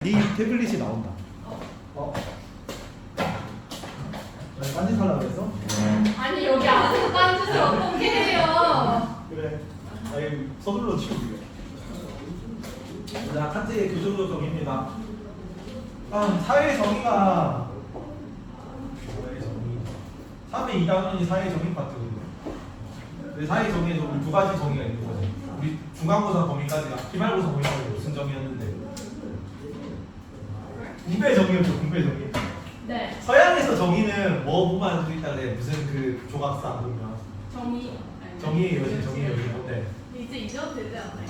네 태블릿이 나온다. 딴짓하려고 그랬어? 아니 여기 안에서 딴짓을 어떻게 해요? 그래. 아니 서둘러 치우게. 자, 칸트의 교조적 정의입니다. 사회의 정의가 3의 2단원이 사회의 정의 파트거든요. 사회의 정의에서 우리 두 가지 정의가 있는 거죠. 우리 중간고사 범위까지가 기말고사 범위까지 무슨 정의였는데? 분배 정의였죠. 분배 정의. 네. 서양에서 정의는 뭐 보면 알 수 있다 그래. 무슨 그 조각상 보면 정의의 여신, 정의의 여신 뭔데? 이제 잊어도 되지 않나요?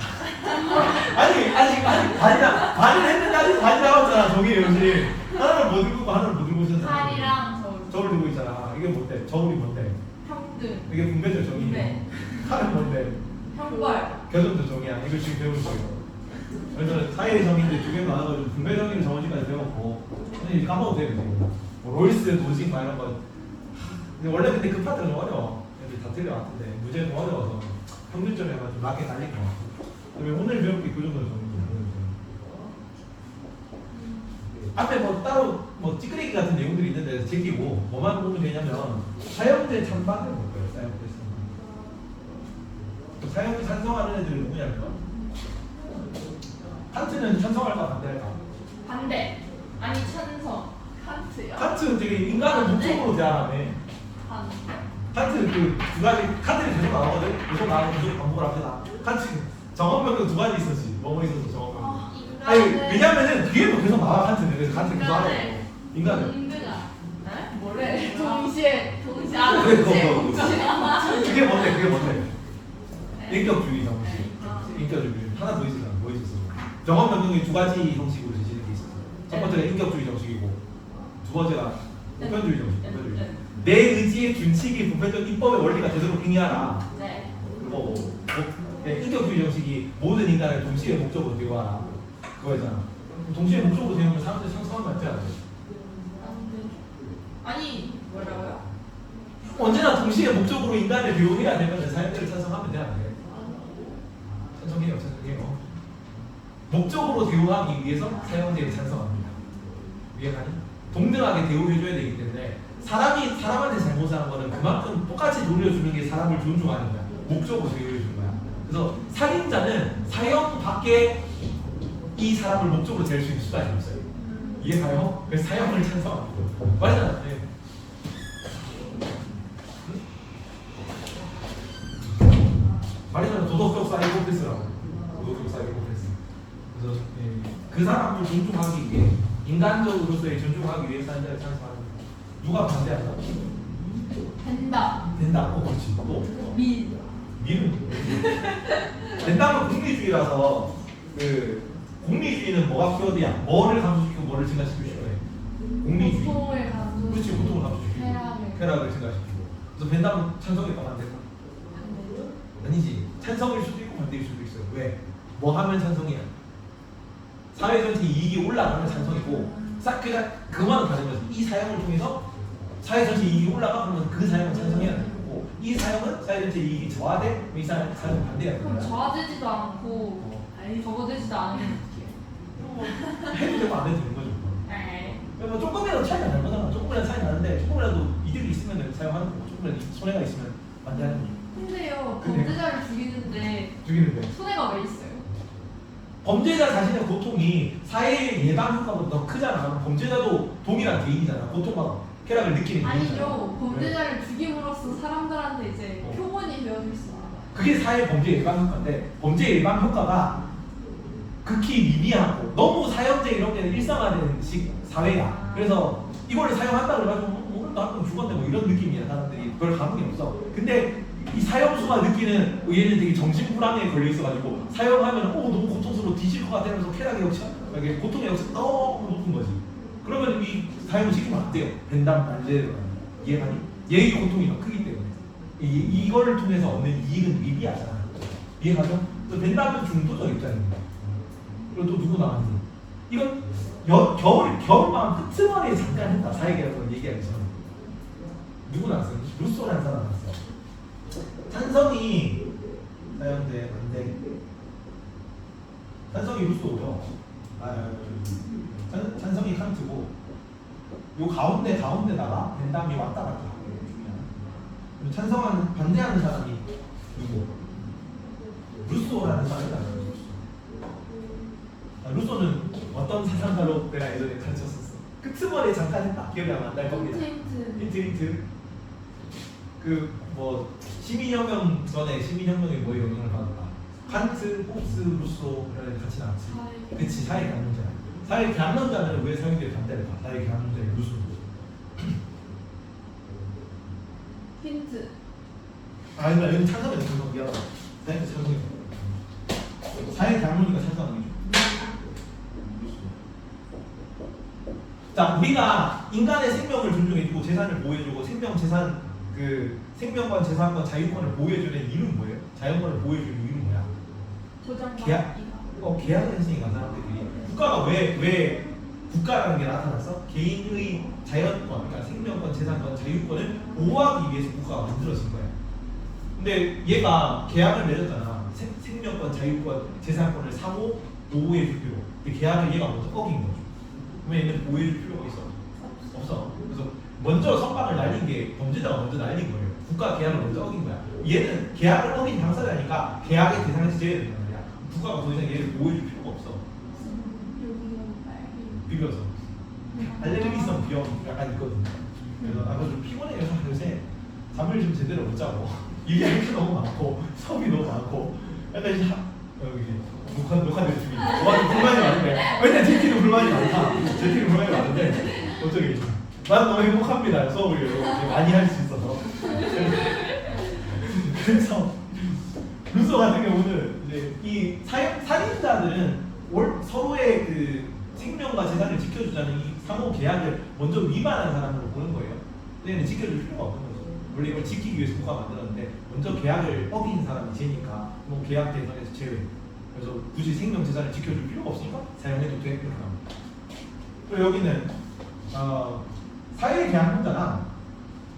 아니 아직 반을 했는데 아직 반이 남았잖아. 정의의 여신. 하나를 못 읽고 하나를 못 읽고 있었잖아. 칼이랑 저를 두고 있잖아. 이게 뭔데? 저울이 뭔데? 평등. 이게 분배적 정의야. 네. 칼은 뭔데? 형벌. 교정적 정의야. 이걸 지금 배우는 거예요. 그래서 사회의 정의인데 두 개 나눠가지고 분배 정의를 정원지까지 배웠고 근데 까먹어도 돼요. 지금. 뭐 롤스, 노직 막 이런 거. 근데 원래 근데 그 파트가 좀 어려워. 여기 다 틀려왔던데 문제가 좀 어려워서 평균점에 좀 낮게 달린 거 같아. 그러면 오늘 배울 게 그 정도 정의야. 앞에 뭐 따로 뭐 찌끄레기 같은 내용들이 있는데 제끼고 뭐만 보면 되냐면 사형제 찬반을 볼 거예요. 사형제 찬반. 사형제 찬성하는 애들이 누구냐면 칸트는 찬성할까 반대할까? 반대. 아니 찬성. 칸트요? 칸트 되게 인간을 목적으로 대하네. 반대. 칸트 그 두 가지 칸트는 계속 나오거든. 계속 나오고 계속 반복을 합니다. 칸트 정언명도 두 가지 있었지. 뭐뭐 있었어 정언명. 아니 왜냐면은 뒤에도 계속 나와 칸트는. 그래서 칸트 그거 하라고. 인간을. 동등아. 에? 뭐래? 동시에 그래, 동시에 그거. 동시에. 그게 뭔데? 그게 뭔데? 인격주의 정식. 인격주의. 하나 더 있었잖아. 뭐 있었어? 정언명령이 두 가지 형식으로 제시된 게 있었어. 첫 번째가 인격주의 정식이고 두 번째가 보편주의 정식. 보편주의. 내 의지의 준칙이 보편적 입법의 원리가 되도록 행위하라. 네. 그거 인격주의 정식이 모든 인간을 동시에 목적으로 대우하라. 그거잖아. 동시에 목적으로 대우하면 사람들이 상상하면 안 돼. 아니 뭐라고요? 언제나 동시에 목적으로 인간을 대우해야 되면 사람들을 찬성하면 돼. 안 돼. 찬성해요. 목적으로 대우하기 위해서 사형제를 찬성합니다. 이해가니? 동등하게 대우해줘야 되기 때문에 사람이 사람한테 잘못한 거는 그만큼 똑같이 돌려주는 게 사람을 존중하는 거야. 목적으로 대우해주는 거야. 그래서 살인자는 사형 밖에 이 사람을 목적으로 댈 수 있는 수단이 없어요. 이해가요? 그래서 사형을 찬성합니다. 맞잖아. 네. 말하자면 도덕적 사이코패스라고. 도덕적 사이코패스. 그래서 그 사람을 존중하기 위해 인간적으로서의 존중하기 위해 살인자를 찬성하는 거예요. 누가 반대한다? 된다. 된다. 그렇지. 또 미는 된다면 공리주의라서 그 공리주의는 뭐가 키워드야? 뭐를 감소시키고 뭐를 증가시키고 싶어해? 공리주의. 고통을 감소. 그렇지. 고통을 감소시키고 쾌락을 증가시키고. 그래서 된다면 찬성일까 반대일까? 아니지. 찬성일 수도 있고 반대일 수도 있어요. 왜? 뭐 하면 찬성이야? 사회 전체 이익이 올라가면 찬성이고, 그러니까 그거는 다른 거지. 이 사용을 통해서 사회 전체 이익이 올라가 그러면 그 사용은 찬성해야 되는 거고, 이 사용은 사회 전체 이익이 저하돼, 이 사용은 반대해야 되는 그럼 거야. 저하되지도 않고 적어되지도 않으면 어떡해요? 해도 되고 안 해도 되는 거죠. 에이. 뭐 조금이라도 차이가 날 거잖아. 조금이라도 차이 나는데 조금이라도 이득이 있으면 사용하는 거고, 조금이라도 손해가 있으면 반대하는 거죠. 근데요, 근데? 범죄자를 죽이는데 죽이는데. 손해가 왜 있어요? 범죄자 자신의 고통이 사회의 예방 효과보다 더 크잖아. 그럼 범죄자도 동일한 개인이잖아. 고통과 쾌락을 느끼는 개인이잖아. 아니죠. 범죄자를 죽임으로써 사람들한테 이제 표본이 되어줄 수 있는 거예요. 그게 사회 범죄 예방 효과인데 범죄 예방 효과가 극히 미비하고 너무 사형제 이런 게 일상화된 식 사회야. 그래서 이걸 사용한다 그래가지고 오늘도 한 명 죽었네 뭐 이런 느낌이야. 사람들이 별 감흥이 없어. 근데 이 사형수가 느끼는 얘는 되게 정신불안에 걸려 있어가지고 사용하면 너무 고통스러워 뒤질 것 같아 하면서 쾌락의 역시 이게 고통의 역시 너무 높은 거지. 그러면 이 사형을 시키면 안 돼요. 벤담 반대로 이해하니? 얘의 고통이 더 크기 때문에 이걸 통해서 얻는 이익은 미비하잖아. 이해가죠? 그래서 벤담은 중도적 입장입니다. 그리고 또 누구 나왔니? 이건 겨울방학 끝머리에 잠깐 했다. 사회계라고 얘기하기 전에 누구 나왔어? 루소라는 사람 나왔어. 찬성이 사형제 반대. 찬성이 루소고요. 칸트고 요 가운데다가 벤담이 왔다 갔다 하고 중요한. 찬성하는 반대하는 사람이 누구? 루소라는 사람이다. 루소는 어떤 사상가로 내가 예전에 가르쳤었어. 끄트머리에 잠깐 했다. 기억이 안 날 겁니다. 힌트. 그 뭐 시민혁명 전에 시민혁명에 뭐에 영향을 받았다. 칸트, 홉스, 루소를 같이 나왔지. 그치, 사회 개혁론자. 사회 개혁론자는 왜 사회주의에 반대할까? 사회 개혁론자의 루소. 힌트. 아니 나 여기 찬성이다. 미안하다. 사회 찬성이다. 사회 개혁론자가 찬성하는 게 자, 우리가 인간의 생명을 존중해주고 재산을 보호해주고 생명권, 재산권, 자유권을 보호해주는 이유는 뭐예요? 자연권을 보호해주는 이유는 뭐야? 계약을 했으니까 사람들이 국가가 왜 국가라는 게 나타났어? 개인의 자연권, 그러니까 생명권, 재산권, 자유권을 보호하기 위해서 국가가 만들어진 거야. 근데 얘가 계약을 맺었잖아. 생명권, 자유권, 재산권을 상호 보호해주기로. 근데 계약을 얘가 먼저 어긴 거죠. 그러면 얘는 보호해줄 필요가 있어? 없어. 그래서 먼저 선빵을 날린 게 범죄자가 먼저 날린 거예요. 국가 계약을 먼저 어긴 거야. 얘는 계약을 어긴 당사자니까 계약의 대상에서 제외된단 말이야. 국가가 더 이상 얘를 보호해줄 필요가 없어. 비벼서 알레르기성 비염 약간 있거든요. 그래서 좀 피곤해요. 요새 잠을 좀 제대로 못 자고 일할 게 너무 많고 수업이 너무 많고 약간 이제 녹화될 중입니다. 불만이 많은데 왜냐면 제티는 불만이 많다. 제티는 불만이 많은데 어쩌게 난 너무 행복합니다. 수업을 이렇게 많이 할 수 있어서. 그래서 루소 같은 경우는 이제 이 살인자들은 서로의 그 생명과 재산을 지켜주자는 이 상호 계약을 먼저 위반한 사람으로 보는 거예요. 얘는 지켜줄 필요가 없는 거죠. 원래 이걸 지키기 위해서 국가가 만들었는데 먼저 계약을 어긴 사람이 쟤니까 뭐 계약 대상에서 제외. 그래서 굳이 생명 재산을 지켜줄 필요가 없으니까 사용해도 돼. 이렇게 합니다. 그리고 여기는 사회계약론자랑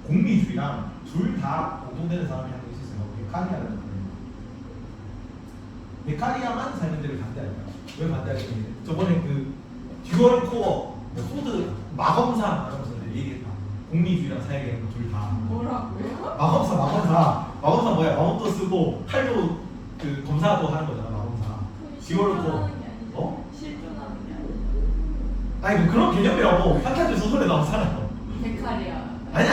공리주의랑 둘 다 공통되는 사람이 한 명 있었어요. 베카리아라는 사람이에요. 베카리아만 사용자를 반대할까요? 왜 반대할까요? 저번에 그 듀얼 코어, 소드, 마검사 이러면서 얘기했다. 공리주의랑 사회계약론 둘 다. 뭐라고요? 마검사 뭐야? 마법도 쓰고 칼도 그 검사도 하는 거잖아. 마검사. 듀얼 코어. 실존하는 게 아니야. 아니 뭐 그런 개념이라고 판타지 소설에 나오잖아요. 베카리아. 아니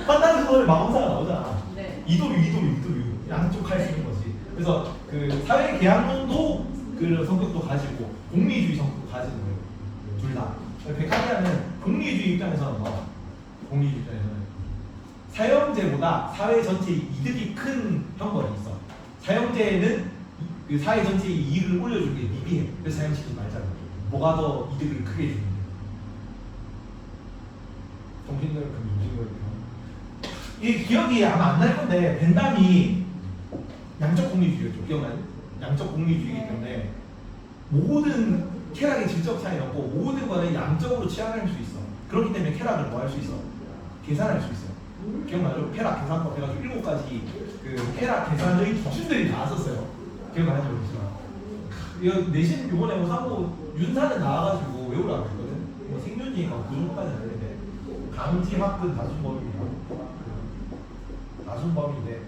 판타지 소설에 마검사가 나오잖아. 네. 이도류 양쪽 할 수 있는 거지. 그래서 그 사회 계약론도 그 성격도 가지고 공리주의 성격도 가지는 거예요. 둘 다. 베카리아는 공리주의 입장에서는 공리주의 입장에서는 사형제보다 사회 전체의 이득이 큰 형벌이 있어. 사형제는 그 사회 전체의 이익을 올려주는 게 미비해. 그래서 사형시키지 말자고. 뭐가 더 이득을 크게 주는 게. 정신력을 이 기억이 아마 안 날 건데 벤담이 양적 공리주의였죠. 기억나요? 양적 공리주의이기 때문에 모든 쾌락의 질적 차이는 없고 모든 거는 양적으로 취합할 수 있어. 그렇기 때문에 쾌락을 뭐 할 수 있어? 계산할 수 있어요. 기억나죠? 쾌락 계산법 해가지고 7가지 그 쾌락 계산의 기준들이 나왔었어요. 기억나죠? 이거 내신 이번에 뭐 사고 윤사는 나와가지고 외우라고 했거든. 뭐 생존이니까 그 정도까지는 아닌데 강지 합근 다순범인데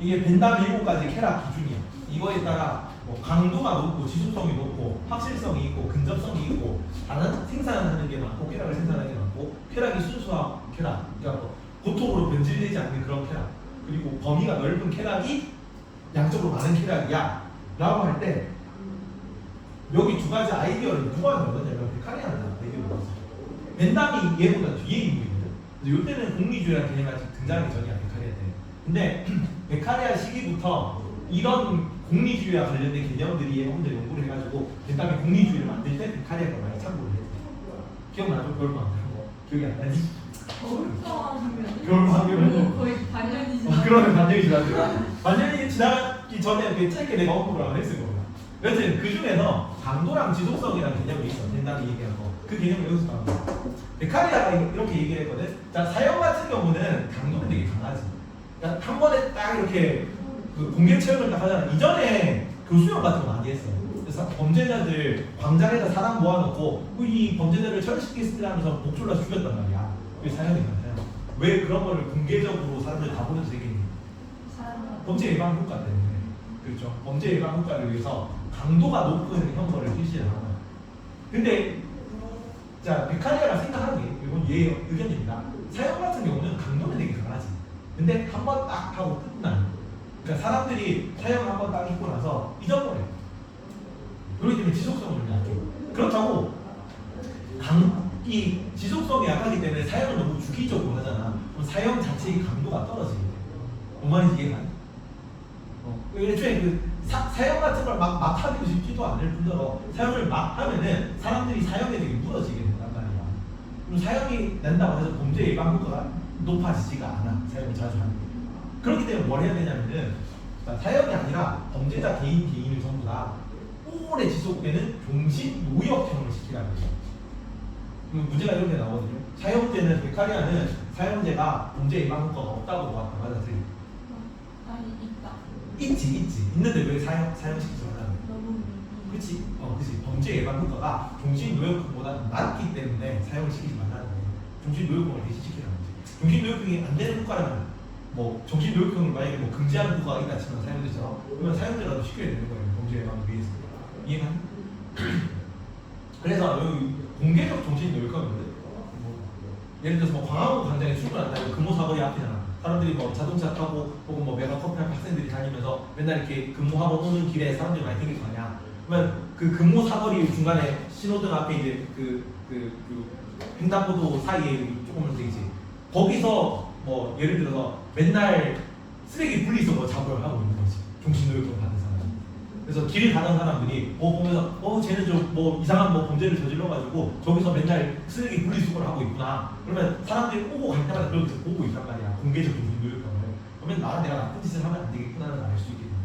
이게 벤담 7가지 쾌락 기준이야. 이거에 따라 뭐 강도가 높고 지속성이 높고 확실성이 있고 근접성이 있고 다른 생산하는 게 많고 쾌락을 생산하는 게 많고 쾌락이 순수한 쾌락, 그러니까 뭐 고통으로 변질되지 않는 그런 쾌락, 그리고 범위가 넓은 쾌락이 양적으로 많은 쾌락이야 라고 할 때 여기 두 가지 아이디어를 누가 넣었냐면 베카리아는 아이디어를 넣었어요. 벤담이 얘보다 뒤에 인물이거든. 그래서 이때는 공리주의라는 개념이 아직 등장하기 전이야. 베카리아 때. 근데 베카리아 시기부터 이런 공리주의와 관련된 개념들이 혼자 연구를 해가지고 벤담이 공리주의를 만들 때 베카리아가 많이 참고를 했어. 기억나죠? 겨울방학 거 기억이 안 나지? 겨울방학이면 거의 반년이 지났어. 그러면 반년이 지났죠. 반년이 지나기 전에 그 짧게 내가 언급을 했을 겁니다. 여튼 그 중에서 강도랑 지속성이라는 개념이 있어. 벤담이 얘기한 거. 그 개념을 여기서 나옵니다. 베카리아가 이렇게 얘기를 했거든. 자, 사형 같은 경우는 강도는 되게 강하지. 그러니까 한 번에 딱 이렇게 그 공개 체험을 딱 하잖아. 이전에 교수형 같은 거 많이 했어. 범죄자들 광장에다 사람 모아놓고 이 범죄자를 처리시키겠습니다 하면서 목졸라 죽였단 말이야. 그게 사형이잖아요. 왜 그런 거를 공개적으로 사람들 다 보면서 얘기했니? 범죄 예방 효과 때문에. 그렇죠. 범죄 예방 효과를 위해서 강도가 높은 형벌을 실시하는 거예요. 근데 자 베카리아가 생각하기에 이건 얘의 의견입니다. 사형 같은 경우는 강도는 되게 강하지. 근데 한 번 딱 하고 끝나는. 그러니까 사람들이 사형 한 번 딱 입고 나서 잊어버려. 그렇기 때문에 지속성을 좀 약해요. 그렇다고 이 지속성이 약하기 때문에 사형을 너무 주기적으로 하잖아. 그럼 사형 자체의 강도가 떨어지게 돼. 뭔 말인지 이해가 돼? 애초에 사형 같은 걸 막 하기도 쉽지도 않을 뿐더러 사형을 막 하면은 사람들이 사형에 되게 무너지게 된단 말이야. 그럼 사형이 난다고 해서 범죄 예방 효과가 높아지지가 않아. 사형을 자주 하는 게. 그렇기 때문에 뭘 해야 되냐면은 사형이 아니라 범죄자 개인을 전부 다 오래 지속되는 종신 노역형을 시키라는 거예요. 문제가 이렇게 나오거든요. 사형제는 베카리아는 사형제가 범죄 예방 효과가 없다고 보았다. 맞아, 틀린? 있지. 있는데 왜 사형시키지 말라는 거야? 그렇지. 그렇지. 범죄 예방 효과가 종신 노역형보다 낮기 때문에 사형을 시키지 말라는 거예요. 종신 노역형을 대신시키라는 거지. 종신 노역형이 안 되는 효과라면 뭐 정신 노역형을 만약에 뭐 금지하는 효과가 있다 치면 사형제처럼 그러면 사형제라도 시켜야 되는 거예요. 범죄 예방을 위해서. 이해가? 그래서 여기 공개적 정신 노역형인데 예를 들어서 뭐 광화문 광장에 출근한다. 금호 사거리 앞이잖아. 사람들이 뭐 자동차 타고 혹은 뭐 메가 커피하는 학생들이 다니면서 맨날 이렇게 근무하고 오는 길에 사람들이 많이 생길 거 아니야. 그러면 그 근무 사거리 중간에 신호등 앞에 이제 그 횡단보도 사이에 조금은 되지. 거기서 뭐 예를 들어서 맨날 쓰레기 분리수거 작업을 하고 있는 거지. 종신노역을 받은 사람. 그래서 길 가는 사람들이 보면서 쟤는 좀 뭐 이상한 뭐 범죄를 저질러가지고 저기서 맨날 쓰레기 분리수거를 하고 있구나. 그러면 사람들이 오고 갈 때마다 그렇게 보고 있단 말이야. 공개적 종신노역을. 그러면 내가 나쁜 짓을 하면 안 되겠구나를 알 수 있게 됩니다.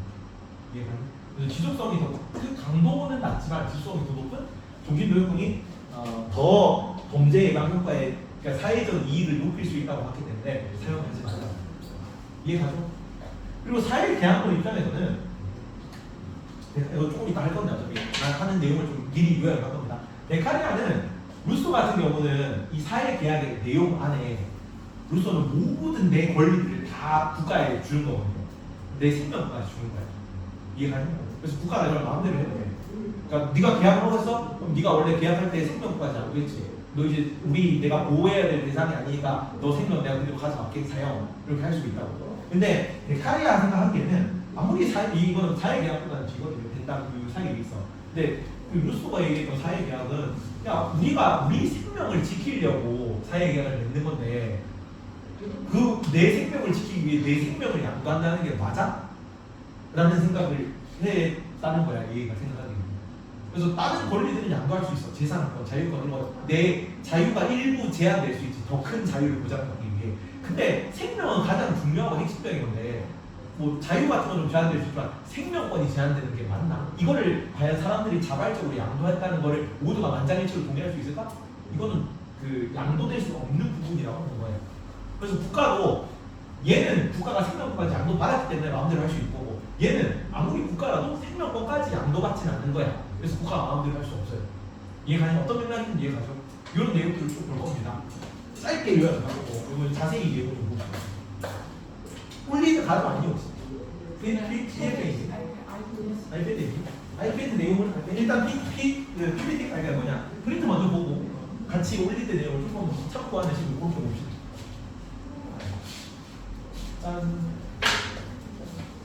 이해가? 그래서 지속성이 그 강도는 낮지만 지속성이 더 높은 종신노역형이 더 범죄 예방 효과에 그러니까 사회적 이익을 높일 수 있다고 봤기 때문에 사용하지 말라. 이해가죠? 그리고 사회계약권 입장에서는 이거 조금 이따 할 건데 어차피 하는 내용을 좀 미리 요약을 할 겁니다. 베카리아는 루소 같은 경우는 이 사회계약의 내용 안에 루소는 모든 내 권리들을 다 국가에 주는 거거든요. 내 생명까지 주는 거야. 이해가냐? 그래서 국가가 이걸 마음대로 해도 돼. 그러니까 네가 계약을 했어? 그럼 네가 원래 계약할 때 생명까지 알고 있지. 너 이제 내가 보호해야 될 대상이 아니니까 너 생명 내가 그대로 가져갈게 사용 이렇게 할 수 있다고. 근데 베카리아 생각하기에는 아무리 이거는 사회계약보다는 비거든요. 된다는 그 사유가 있어. 근데 그 루소가 얘기했던 사회계약은 야 우리가 우리 생명을 지키려고 사회계약을 맺는 건데 그 내 생명을 지키기 위해 내 생명을 양도한다는 게 맞아? 라는 생각을 했다는 거야. 얘가 생각하기에. 그래서 다른 권리들은 양도할 수 있어. 재산권, 자유권 이런 거. 내 자유가 일부 제한될 수 있지. 더 큰 자유를 보장받기 위해. 근데 생명은 가장 중요하고 핵심적인 건데 뭐 자유 같은 건 좀 제한될 수 있지만 생명권이 제한되는 게 맞나? 이거를 과연 사람들이 자발적으로 양도했다는 거를 모두가 만장일치로 동의할 수 있을까? 이거는 그 양도될 수 없는 부분이라고 하는 거예요. 그래서 국가도 얘는 국가가 생명권까지 양도받았기 때문에 마음대로 할 수 있고 얘는 아무리 국가라도 생명권까지 양도받지는 않는 거야. 그래서 국가가 마음대로 할 수 없어요. 이해가요? 어떤 맥락인지 이해가죠? 이런 내용들을 쭉 볼 겁니다. 짧게 요약하고 그리고 자세히 내용을 좀 봅시다. 홀리드 가도 아니요. PFA지. 아이패드 내용을 일단 PPT 아니가 뭐냐 프린트 먼저 보고 같이 홀리드 내용을 조금 참고하는 식으로 그렇게 봅시다.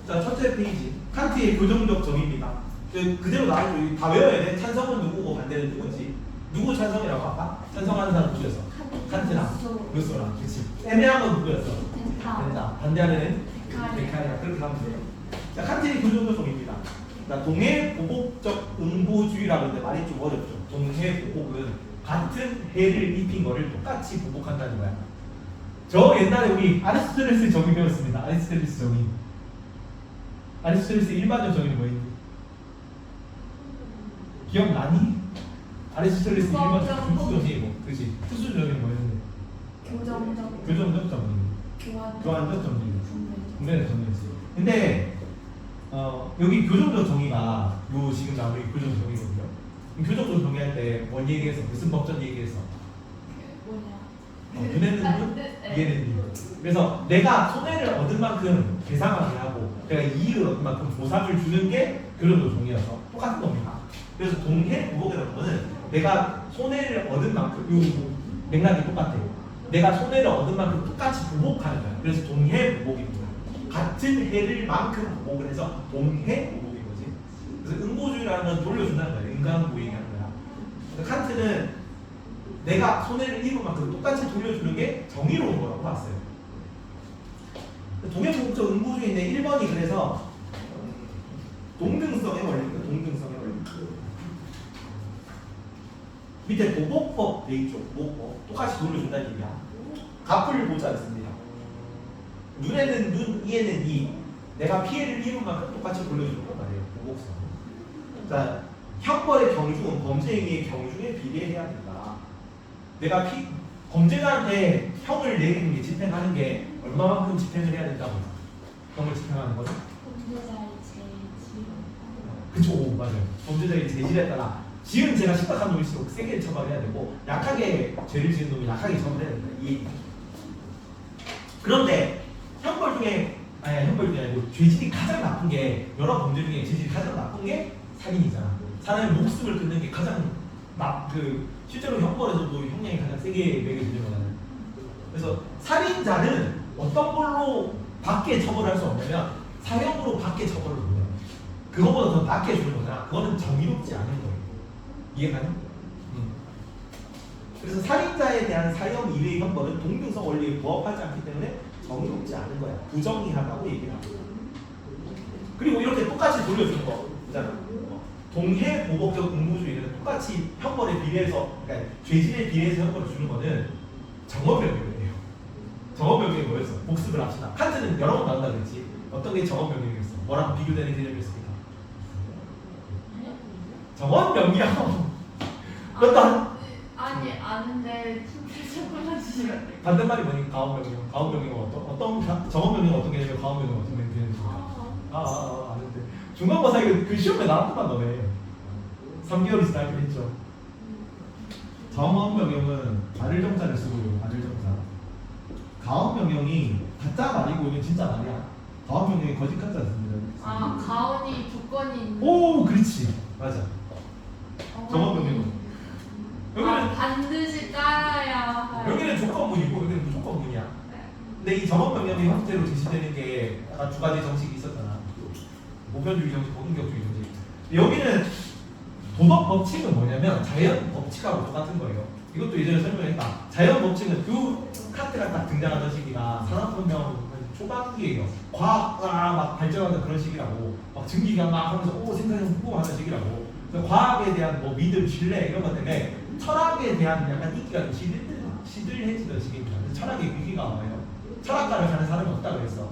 자, 첫째 페이지 칸트의 교정적 정의입니다. 그대로 나와있죠. 다 외워야 돼. 찬성은 누구고 반대는 누구지? 누구 찬성이라고 아까? 찬성하는 사람 누구였어? 칸트랑 루소랑. 그렇지. 애매한 건 누구였어? 된다. 반대하는 베카리아. 그렇게 하면 돼요. 자, 칸트의 교정적 정의입니다. 자, 동해 보복적 응보주의라고 하는데 말이 좀 어렵죠. 동해 보복은 같은 해를 입힌 거를 똑같이 보복한다는 거야. 저 옛날에 우리 아리스토텔레스 정의 배웠습니다. 아리스토텔레스 정의. 아리스토텔레스 일반적 정의는 뭐였니? 기억나니? 아리스토텔레스 일반적 특수 정의 뭐? 그렇지. 특수 정의는 뭐였는데? 교정적 정의. 교환적 정의. 분명히 정의였어요. 근데 여기 교정적 정의가 요 지금 나오는 이 교정 정의거든요. 교정론 정의할 때 뭔 얘기했어? 무슨 법전 얘기했어? 뭐냐? 눈에는 눈, 네. 이에는 이. 그래서 내가 손해를 얻은 만큼 배상하게 하고 내가 이익을 얻은 만큼 보상을 주는 게 교정론 정의여서 똑같은 겁니다. 그래서 동해 보복이라는 거는 내가 손해를 얻은 만큼 요 맥락이 똑같아요. 내가 손해를 얻은 만큼 똑같이 보복하는 거야. 그래서 동해 보복입니다. 같은 해를 만큼 보복을 해서 동해 보복인 거지. 그래서 응보주의라는 건 돌려준다는 거야. 인간보 얘기하는 거야. 그래서 칸트는 내가 손해를 입은 만큼 똑같이 돌려주는 게 정의로운 거라고 봤어요. 동해 보복적 응보주의인데 1번이 그래서 동등성의 원리입니다. 동등성의 원리. 밑에 보복법 돼 있죠. 보복법 똑같이 돌려준다는 얘기야. 값을 보지 않습니다. 눈에는 눈, 이에는 이. 내가 피해를 입은 만큼 똑같이 돌려주는 거 말이에요. 보복성. 자, 형벌의 경중은 범죄 행위의 경중에 비례해야 된다. 내가 범죄자한테 형을 내리는 게 집행하는 게 얼마만큼 집행을 해야 된다고? 형을 집행하는 거죠? 범죄자의 재질. 그쵸, 오, 맞아요. 범죄자의 재질에 따라 지은 죄가 심각한 놈일수록 세게 처벌해야 되고 약하게 죄를 지은 놈이 약하게 처벌해야 된다. 이. 그런데 형벌 중에 형벌 중에 아니고 죄질이 가장 나쁜 게 여러 범죄 중에 죄질이 가장 나쁜 게 살인이잖아. 사람의 목숨을 끊는 게 가장 실제로 형벌에서도 형량이 가장 세게 매겨지는 거잖아요. 그래서 살인자는 어떤 걸로 밖에 처벌할 수 없냐면 사형으로 밖에 처벌을 못해요. 그거보다 더 낮게 주는 거잖아. 그거는 정의롭지 않은 거예요. 이해가요? 그래서 살인자에 대한 사형 이외의 형벌은 동등성 원리에 부합하지 않기 때문에 정의롭지 않은 거야. 부정의하다고 얘기를 하고. 그리고 이렇게 똑같이 돌려주는 거 있잖아. 동해 보복적 응보주의는 똑같이 형벌에 비례해서, 그러니까 죄질에 비례해서 형벌을 주는 거는 정언명령이에요. 정언명령이 뭐였어? 복습을 합시다. 칸트는 여러 번 나온다 그랬지. 어떤 게 정언명령이었어? 뭐랑 비교되는 개념이었습니까? 정언명령. 그것도 아니 아는데 진짜 골라주시면 안 돼요? 반대말이 뭐니? 가언명령. 가언명령은 어떤 정언명령은 어떤 개념이고 가언명령은 어떤 개념입니까? 아는데 중간고사 그 시험에 나왔구만 너네. 3개월이 지나긴 했죠. 정언명령은 말을 정자를 쓰고요. 말을 정자. 가언명령이 가짜 말이고 이건 진짜 말이야. 가언명령이 거짓 가짜 씁니다. 가언이 조건이 있는. 오, 그렇지. 맞아. 정언명령은 여기는 반드시 따라야 할. 여기는 조건문이고 여기는 무조건문이야. 네. 근데 이 정언명령의 형태로 제시되는 게 아까 두 가지 정식이 있었잖아. 보편주의 정식과 인격주의 정식. 여기는 도덕 법칙은 뭐냐면 자연 법칙하고 똑같은 거예요. 이것도 예전에 설명했다. 자연 법칙은 칸트가 딱 등장하던 시기가 산업혁명 초반기예요. 과학가 막 발전하는 그런 시기라고. 막 증기가 막 하면서 생산이 풍부하는 시기라고. 그래서 과학에 대한 뭐 믿음, 신뢰 이런 것 때문에 철학에 대한 약간 인기가 좀 시들해지던 시기입니다. 그래서 철학의 위기가 와요. 철학가를 가는 사람이 없다 그랬어.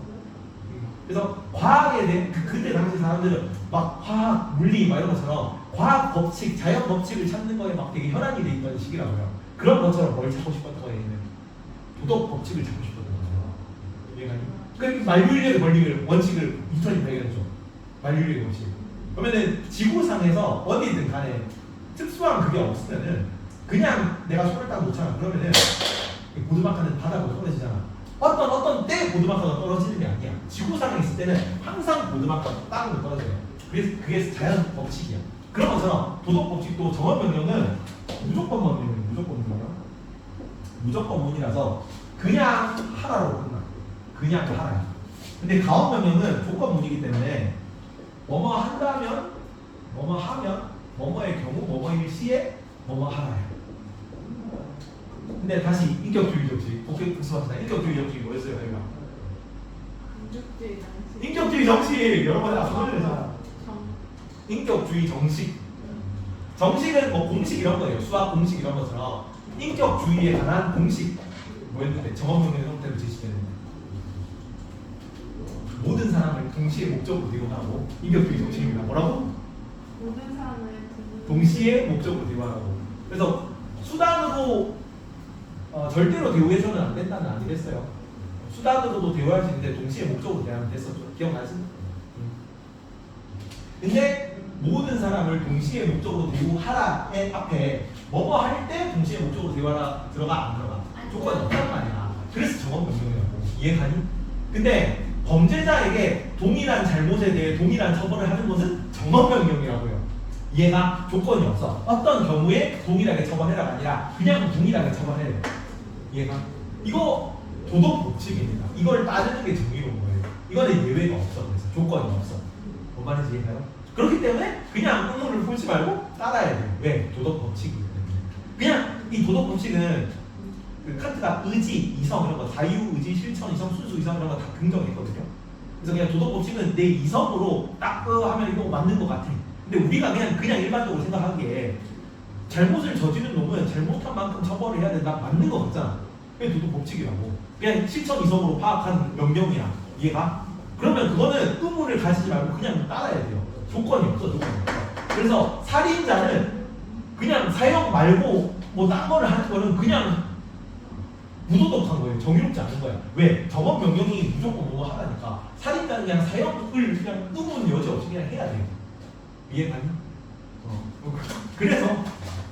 그래서 과학에 대해 그때 당시 사람들은 막 과학, 물리 막 이런 것처럼 과학 법칙, 자연 법칙을 찾는 거에 막 되게 혈안이 돼 있던 시기라고요. 그런 것처럼 뭘 찾고 싶었던 거예요. 도덕 법칙을 찾고 싶었던 거죠. 이해가니? 그 만유인력의 원칙을 뉴턴이 발견했죠. 만유인력의 원칙. 그러면은 지구상에서 어디든 간에 특수한 그게 없으면은 그냥 내가 손을 딱 놓잖아. 그러면은 보드마카는 바닥으로 떨어지잖아. 어떤 때 보드마카가 떨어지는 게 아니야. 지구상에 있을 때는 항상 보드마카가 땅으로 떨어져요. 그래서 그게 자연 법칙이야. 그런 것처럼 도덕 법칙도 정언명령은 무조건문이라서 그냥 하라로 끝나. 그냥 하라야. 근데 가언명령은 조건문이기 때문에 뭐뭐 한다면, 뭐뭐 하면, 뭐뭐의 경우, 뭐뭐일 시에 뭐뭐 하라야. 근데 다시 인격주의 정식, 복습합시다. 인격주의 정식이 뭐였어요, 저희가? 인격주의 정식. 인격주의 정식 여러 번에 앞서잖아. 인격주의 정식. 정식은 뭐 공식 이런 거예요. 수학 공식 이런 것처럼 인격주의에 관한 공식 뭐였는데 정언명령의 형태로 제시되는 모든 사람을 동시에 목적으로 대우하고 인격주의 정식입니다. 뭐라고? 모든 사람을 동시에 목적으로 대우하라고. 그래서 수단으로 절대로 대우해서는 안 된다는 아니랬어요. 수단으로도 대우할 수 있는데 동시에 목적으로 대하면 됐었죠. 기억나지? 근데 모든 사람을 동시에 목적으로 대우하라의 앞에 뭐뭐 할 때 동시에 목적으로 대우하라 들어가 안 들어가? 조건이 없단 말이야. 그래서 정언명령이라고. 이해가니? 근데 범죄자에게 동일한 잘못에 대해 동일한 처벌을 하는 것은 정언명령이라고요. 이해가? 조건이 없어. 어떤 경우에 동일하게 처벌해라가 아니라 그냥 동일하게 처벌해요. 이해가? 이거 도덕 법칙입니다. 이걸 따르는 게 정의로운 거예요. 이거는 예외가 없어. 그래서 조건이 없어. 뭔 말인지 이해가요? 그렇기 때문에 그냥 의무를 풀지 말고 따라야 돼요. 왜? 도덕 법칙이기 때문에. 그냥 이 도덕 법칙은 그 칸트가 의지, 이성 이런 거, 자유, 의지, 실천, 이성, 순수, 이성 이런 거 다 긍정했거든요. 그래서 그냥 도덕 법칙은 내 이성으로 딱 하면 이거 맞는 것 같아. 근데 우리가 그냥 일반적으로 생각하기에 잘못을 저지른 놈은 잘못한 만큼 처벌을 해야 된다 맞는 거 같잖아. 그게 도덕 법칙이라고. 그냥 실천 이성으로 파악한 명령이야. 이해가? 그러면 그거는 의무를 가지지 말고 그냥 따라야 돼요. 조건이 없어, 조건이 없어. 그래서 살인자는 그냥 사형 말고 뭐 딴 거를 하는 거는 그냥 무도덕한 거예요. 정의롭지 않은 거야. 왜? 정언 명령이 무조건 뭐뭐 하라니까. 살인자는 그냥 사형을 그냥 의문 여지 없이 그냥 해야 돼요. 이해가니? 그래서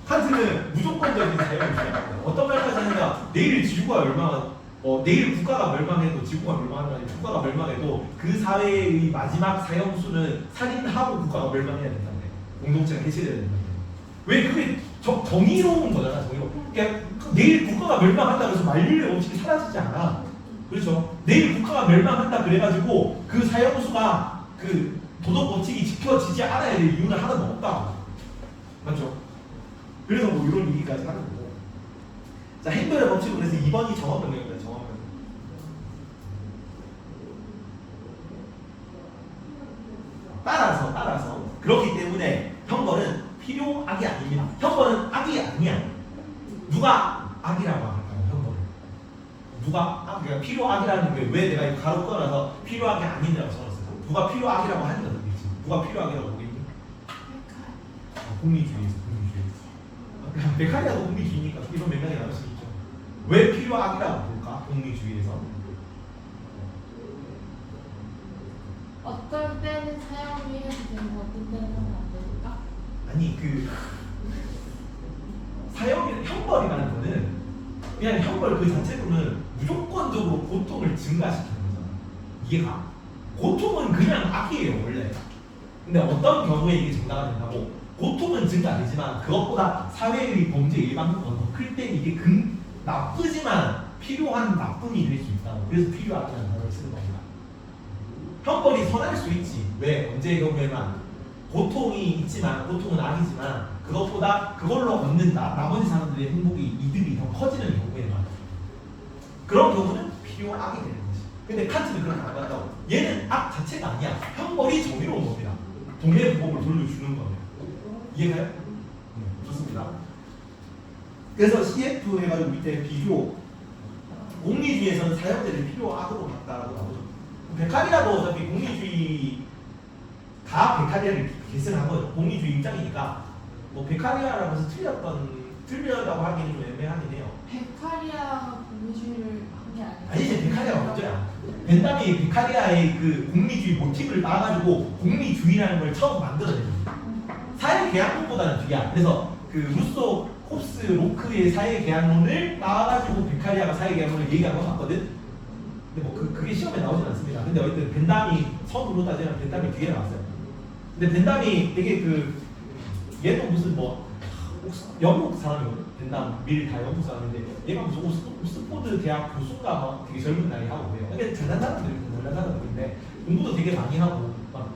칸트는 무조건적인 사형을 주장합니다. 어떤 말까지 하니까 내일 지구가 내일 국가가 멸망해도 지구가 멸망하는 게 아니라 국가가 멸망해도 그 사회의 마지막 사형수는 살인하고 국가가 멸망해야 된다는 거예요. 공동체가 해체돼야 된다는 거예요. 왜? 그게 정의로운 거잖아. 정의로운. 그러니까 내일 국가가 멸망한다 그래서 만류의 원칙이 사라지지 않아. 그렇죠? 내일 국가가 멸망한다 그래가지고 그 사형수가 그 도덕 법칙이 지켜지지 않아야 될 이유는 하나도 없다. 맞죠? 그래서 뭐 이런 얘기까지 하는 거고. 자, 행동의 법칙은 그래서 2번이 정언명령입니다. 정언명령. 따라서 그렇기 때문에 형벌은 필요악이 아닙니다. 형벌은 악이 아니야. 누가 악이라고 할까요? 형벌을. 누가 그러니까 필요악이라는 게 왜 내가 이거 가로 꺼놔서 필요악이 아니라고 써놨어요? 누가 필요악이라고 하니까 되겠지. 누가 필요악이라고 보겠니? 공리주의에서. 베카리아도 공리주의니까 이런 맥락이 나올 수 있죠. 왜 필요악이라고 볼까? 공리주의에서. 어떤 때는 사용이 해도 되고 어떤 때는 하면 안 되니까? 아니 사형이나 형벌이라는 거는 그냥 형벌 그 자체로는 무조건적으로 고통을 증가시키는 거잖아. 이해가? 고통은 그냥 악이에요 원래. 근데 어떤 경우에 이게 증가가 된다고? 고통은 증가되지만 그것보다 사회의 범죄 예방도가 더 클 때 이게 나쁘지만 필요한 나쁨이 될 수 있다고. 그래서 필요하다는 단어를 쓰는 겁니다. 형벌이 선할 수 있지. 왜? 언제의 경우에만 고통이 있지만 고통은 악이지만 그것보다 그걸로 얻는 나머지 사람들의 행복이 이득이 더 커지는 경우에만 그런 경우는 필요악이 되는 거지. 근데 칸트는 그렇게 안 한다고. 얘는 악 자체가 아니야. 형벌이 정의로운 겁니다. 동해법을 돌려주는 거예요. 이해가요? 좋습니다. 그래서 CF 해가지고 밑에 비교 공리주의에서는 사형제를 필요악으로 봤다라고 나오죠. 베카리아도 어차피 공리주의 다 베카리아를 계승한 거죠. 공리주의 입장이니까 뭐 베카리아라고 해서 틀렸다고 하기는 좀 애매하긴 해요. 베카리아가 공리주의를 한 게 아니에요? 아니지, 베카리아가 먼저야. 벤담이 베카리아의 그 공리주의 모티브를 따가지고 공리주의라는 걸 처음 만들어냅니다. 사회계약론보다는 뒤야. 그래서 그 루소, 홉스, 로크의 사회계약론을 따가지고 베카리아가 사회계약론을 얘기한 것 같거든. 근데 뭐 그게 시험에 나오진 않습니다. 근데 어쨌든 벤담이 선으로 따지면 벤담이 뒤에 나왔어요. 근데 벤담이 되게 얘도 무슨 뭐 영국 사람이거든. 벤담 밀 다 영국 사람인데 얘가 무슨 옥스포드 대학 교수가 막 되게 젊은 나이 하고 그래요. 근데 잘난 사람들이 잘난 사람들인데 공부도 되게 많이 하고 막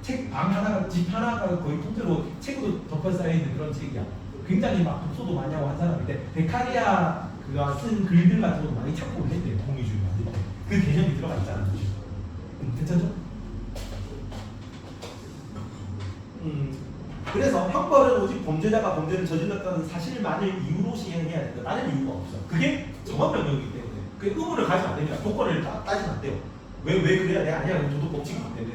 책 방 하나가 집 하나가 거의 통째로 책으로 덮여 쌓여 있는 그런 책이야. 굉장히 막 독서도 많이 하고 한 사람인데 베카리아 그가 쓴 글들 같은 것도 많이 찾고 했대요. 공리주의 만들 때. 그 개념이 들어가 있잖아. 괜찮죠? 그래서 형벌은 오직 범죄자가 범죄를 저질렀다는 사실만을 이유로 시행해야 된다. 다른 이유가 없어. 그게 정언명령이기 때문에. 그 의무를 가지면 안 됩니다. 조건을 따지면 안 돼요. 왜 그래야 돼? 아니야. 도덕 법칙이기 때문에.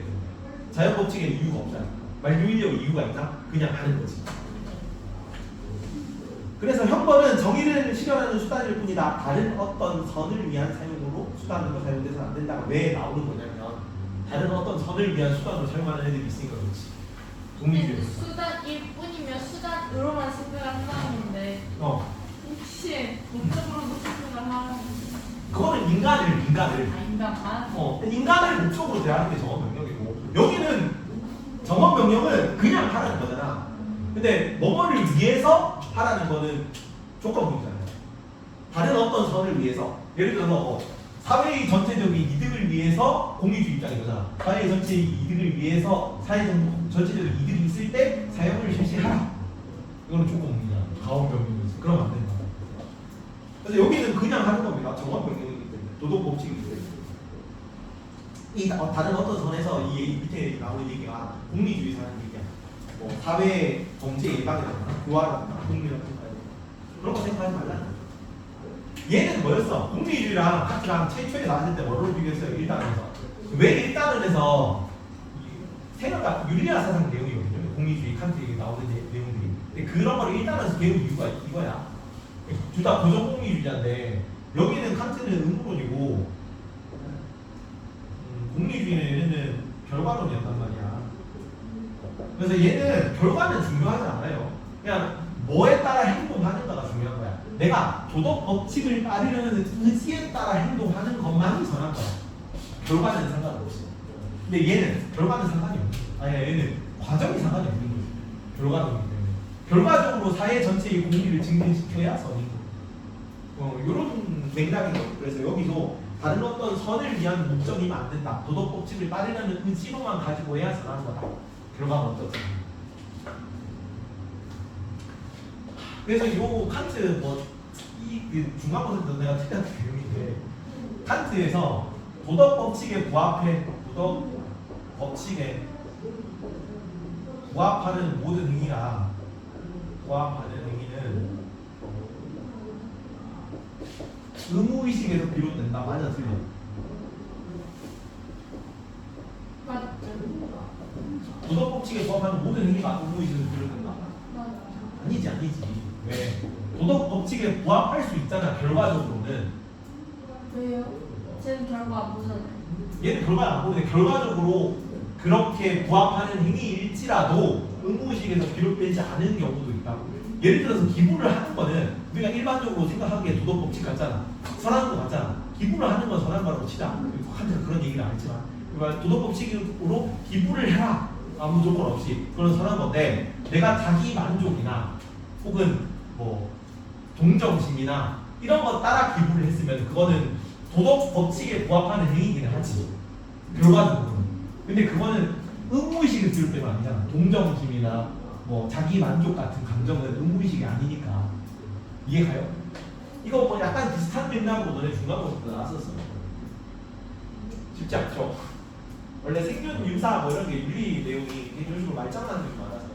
자연 법칙에는 이유가 없잖아. 만유인력 이유가 있나? 그냥 하는 거지. 그래서 형벌은 정의를 실현하는 수단일 뿐이다. 다른 어떤 선을 위한 사용으로 수단으로 사용돼서는 안 된다가 왜 나오는 거냐면 다른 어떤 선을 위한 수단으로 사용하는 애들이 있으니까 그렇지. 공리주의. 수단일 뿐이면 수단으로만 생각을 한다는데 혹시 목적으로도 생각을 하는 그거는 인간을 인간만? 인간을 목적으로 대하는 게 정원 명령이고 여기는 정원 명령은 그냥 하라는 거잖아. 근데 뭐뭐를 위해서 하라는 거는 조건부이잖아요. 다른 어떤 선을 위해서 예를 들어서 사회의 전체적인 이득을 위해서 공리주의 입장인 거잖아. 사회의 전체의 이득을 위해서 전체적인 이득이 있을 때 사용을 실시하라. 이거는 조건부이잖아. 가원 명령이지. 그러면 안 된다. 그래서 여기는 그냥 하는 겁니다. 정원 명령이기 때문에 도덕 법칙이기 때문에. 이 다른 어떤 선에서 이 밑에 나오는 얘기가 공리주의사라는 얘기야. 뭐 사회 정치 예방이라든가 교화라든가 공리라든가 그런 거 생각하지 말라는 거죠. 얘는 뭐였어? 공리주의랑 칸트랑 최초에 나왔을 때 뭐로 비교했어요? 일단에서. 왜 일단에서 생각과 유리아 사상 내용이거든요. 공리주의 칸트에 나오는 내용들이. 근데 그런 걸 일단에서 배운 이유가 이거야. 둘 다 고정 공리주의자인데 여기는 칸트는 의무론이고 공리주의는 얘는 결과론이었단 말이야. 그래서 얘는 결과는 중요하지 않아요. 그냥 뭐에 따라 행동하는가가 중요한 거야. 내가 도덕 법칙을 따르려는 의지에 따라 행동하는 것만이 선한 거야. 결과는 상관없어. 근데 얘는 결과는 상관이 없는 거야. 아니 얘는 과정이 상관이 없는 거지. 결과론이기 때문에. 결과적으로 사회 전체의 공리를 증진시켜야 선인 거야. 이런 맥락인 거예요. 그래서 여기서 다른 어떤 선을 위한 목적이면 안 된다. 도덕 법칙을 따르려는 의지로만 가지고 해야 선한 거다. 결과는 어떻지? 그래서 요 칸트 이 중간고사에서 내가 특이한 내용인데 칸트에서 도덕 법칙에 부합해 도덕 법칙에 부합하는 모든 행위가 부합하는 행위는 의무의식에서 비롯된다. 맞아 틀려? 맞죠. 도덕 법칙에 부합하는 모든 행위가 의무의식에서 비롯된다. 맞아. 아니지. 왜? 도덕 법칙에 부합할 수 있잖아. 결과적으로는. 왜요? 쟤는 결과 안 보잖아요. 얘는 결과를 안 보는데 결과적으로 그렇게 부합하는 행위일지라도 의무의식에서 비롯되지 않은 경우도 있다고. 예를 들어서 기부를 하는 거는 우리가 일반적으로 생각하기에 도덕 법칙 같잖아. 선한 거 같잖아. 기부를 하는 건 선한 거라고 치자. 한테 그런 얘기는 안 했지만 그러니까 도덕 법칙으로 기부를 해라. 아무 조건 없이 그건 선한 건데 내가 자기 만족이나 혹은 뭐 동정심이나 이런 거 따라 기부를 했으면 그거는 도덕 법칙에 부합하는 행위이긴 하지. 결과적으로는. 근데 그거는 의무의식을 비롯되면 아니잖아. 동정심이나 뭐 자기 만족 같은 감정은 의무의식이 아니니까. 이해가요? 이거 뭐 약간 비슷한 맥락으로 너네 중간고사때 나왔었어. 쉽지 않죠? 원래 생존 유사 뭐 이런 게 윤리 내용이 이런 식으로 말장난들이 많아서.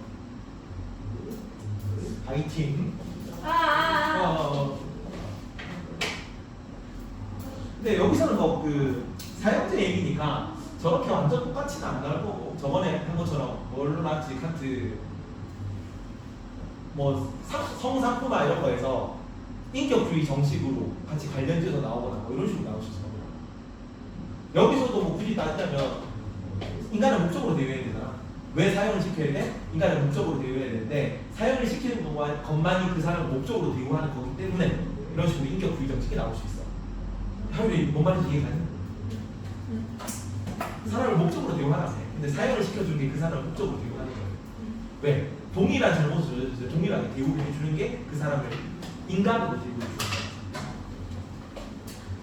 파이팅. 근데 여기서는 뭐 그 사용자 얘기니까 저렇게 완전 똑같이는 안 나올 거고 저번에 한 것처럼 뭘로 나왔지 칸트 뭐 성상품화 이런 거에서 인격주의 정식으로 같이 관련돼서 나오거나 뭐 이런 식으로 나올 수 있어요. 여기서도 뭐 굳이 따지자면 인간을 목적으로 대우해야 되잖아. 왜 사용을 시켜야 돼? 인간을 목적으로 대우해야 되는데 사용을 시키는 것만이 그 사람을 목적으로 대우하는 거기 때문에 이런 식으로 인격주의 정식이 나올 수 있어. 하율이 뭔 말인지 이해가니? 사람을 목적으로 대우하라며. 근데 사용을 시켜주는 게 그 사람을 목적으로 대우하는 거예요. 왜? 동일한 잘못을 동일하게 대우를 해주는 게 그 사람을 인간으로 대우해 주는 거예요.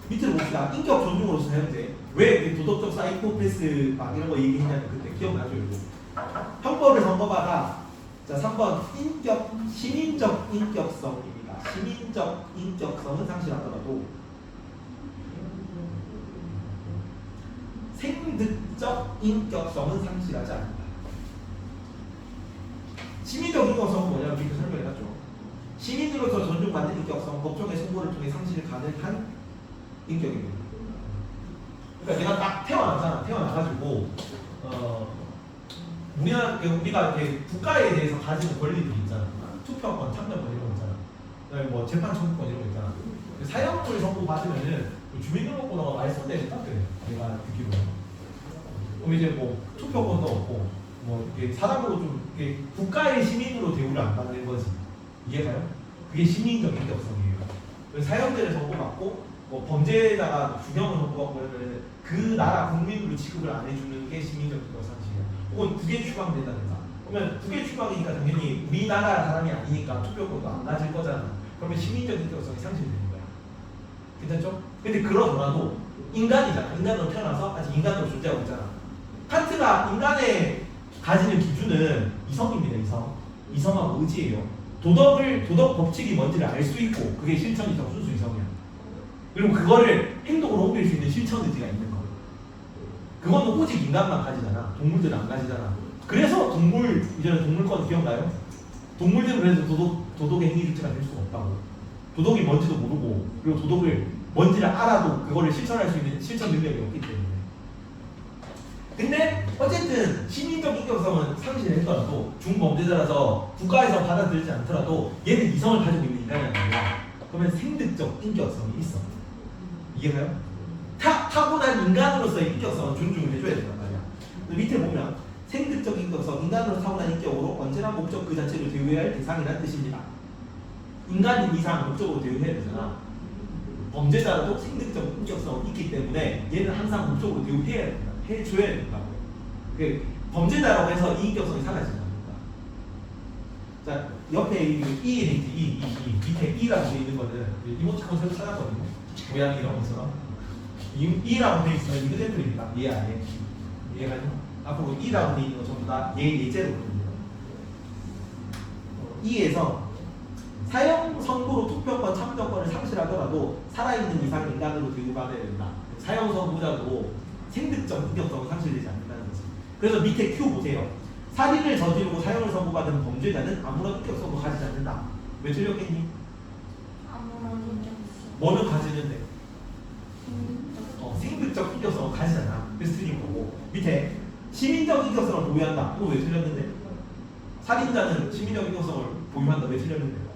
밑으로 봅시다. 인격 존중으로서 사용제. 왜 도덕적 사이코패스 막 이런 거 얘기했냐면 그때 기억나죠? 이거. 형법을 선고받아. 자, 3번 시민적 인격성입니다. 시민적 인격성은 상실하더라도 생득적 인격성은 상실하지 않는다. 시민적 인격성은 뭐냐면 이렇게 설명해놨죠. 시민으로서 존중받는 인격성, 법정의 선고를 통해 상실 가능한 인격입니다. 그러니까 내가 딱 태어나잖아. 태어나가지고 우리가 이렇게 국가에 대해서 가지는 권리들이 있잖아. 투표권, 참여권 이런 거 있잖아. 그다음에 뭐 재판 청구권 이런 거 있잖아. 사형을 선고 받으면은 주민등록번호가 말소되는 딱 그래. 내가 듣기로. 그럼 이제 뭐 투표권도 없고 뭐 이렇게 사람으로 좀 이렇게 국가의 시민으로 대우를 안 받는 거지. 이해가요? 그게 시민적 인격성이에요. 그래서 사형제를 선고받고 뭐 범죄자가 구형을 선고받고 그러면 그 나라 국민으로 취급을 안 해주는 게 시민적 인격상실이야. 혹은 국외 추방된다든가. 그러면 국외 추방이니까 당연히 우리나라 사람이 아니니까 투표권도 안 가질 거잖아. 그러면 시민적 인격성이 상실되는 거야. 괜찮죠? 근데 그러더라도 인간이잖아. 인간으로 태어나서 아직 인간으로 존재하고 있잖아. 칸트가 인간의 가지는 기준은 이성입니다. 이성하고 의지예요. 도덕 법칙이 뭔지를 알 수 있고 그게 실천이성, 순수 이성이야. 그리고 그거를 행동으로 옮길 수 있는 실천 의지가 있는 거. 그거는 오직 인간만 가지잖아. 동물들은 안 가지잖아. 그래서 이제는 동물권 기억나요? 동물들은 그래서 도덕의 행위 주체가 될 수가 없다고. 도덕이 뭔지도 모르고 그리고 도덕을 뭔지를 알아도 그거를 실천할 수 있는 실천 능력이 없기 때문에. 근데 어쨌든 시민적 인격성은 상실했더라도 중범죄자라서 국가에서 받아들이지 않더라도 얘는 이성을 가지고 있는 인간이란 말이야. 그러면 생득적 인격성이 있어. 이해가요? 타고난 인간으로서의 인격성은 존중을 해줘야 된단 말이야. 밑에 보면 생득적 인격성, 인간으로 타고난 인격으로 언제나 목적 그 자체로 대우해야 할 대상이라는 뜻입니다. 인간인 이상 목적으로 대우해야 되잖아. 범죄자라도 생득적 인격성이 있기 때문에 얘는 항상 목적으로 대우해야 된다. 해줘야 된다고. 그 범죄자라고 해서 이 인격성이 사라지는 겁니다. 자, 옆에 E 밑에 E라고 되어 있는 거는 이모티콘 새로 찾았거든요. 고양이라고 해서 E라고 되어 있으면 이그젠플입니다. 얘 아니에요. 얘가 앞으로 E라고 되어 있는 거 전부 다 예제로거든요. E에서 사형 선고로 투표권 참정권을 상실하더라도 살아있는 이상 인간으로 대우받아야 된다. 사형 선고자도 생득적 인격성은 상실되지 않는다는 거지. 그래서 밑에 Q 보세요. 살인을 저지르고 사형을 선고받은 범죄자는 아무런 인격성도 가지지 않는다. 왜 틀렸겠니? 아무런 인격성. 뭐는 가지는데? 생득적 인격성을 가지잖아. 그래서 틀린 거고. 밑에 시민적 인격성을 보유한다. 이거 왜 틀렸는데? 살인자는 시민적 인격성을 보유한다. 왜 틀렸는데?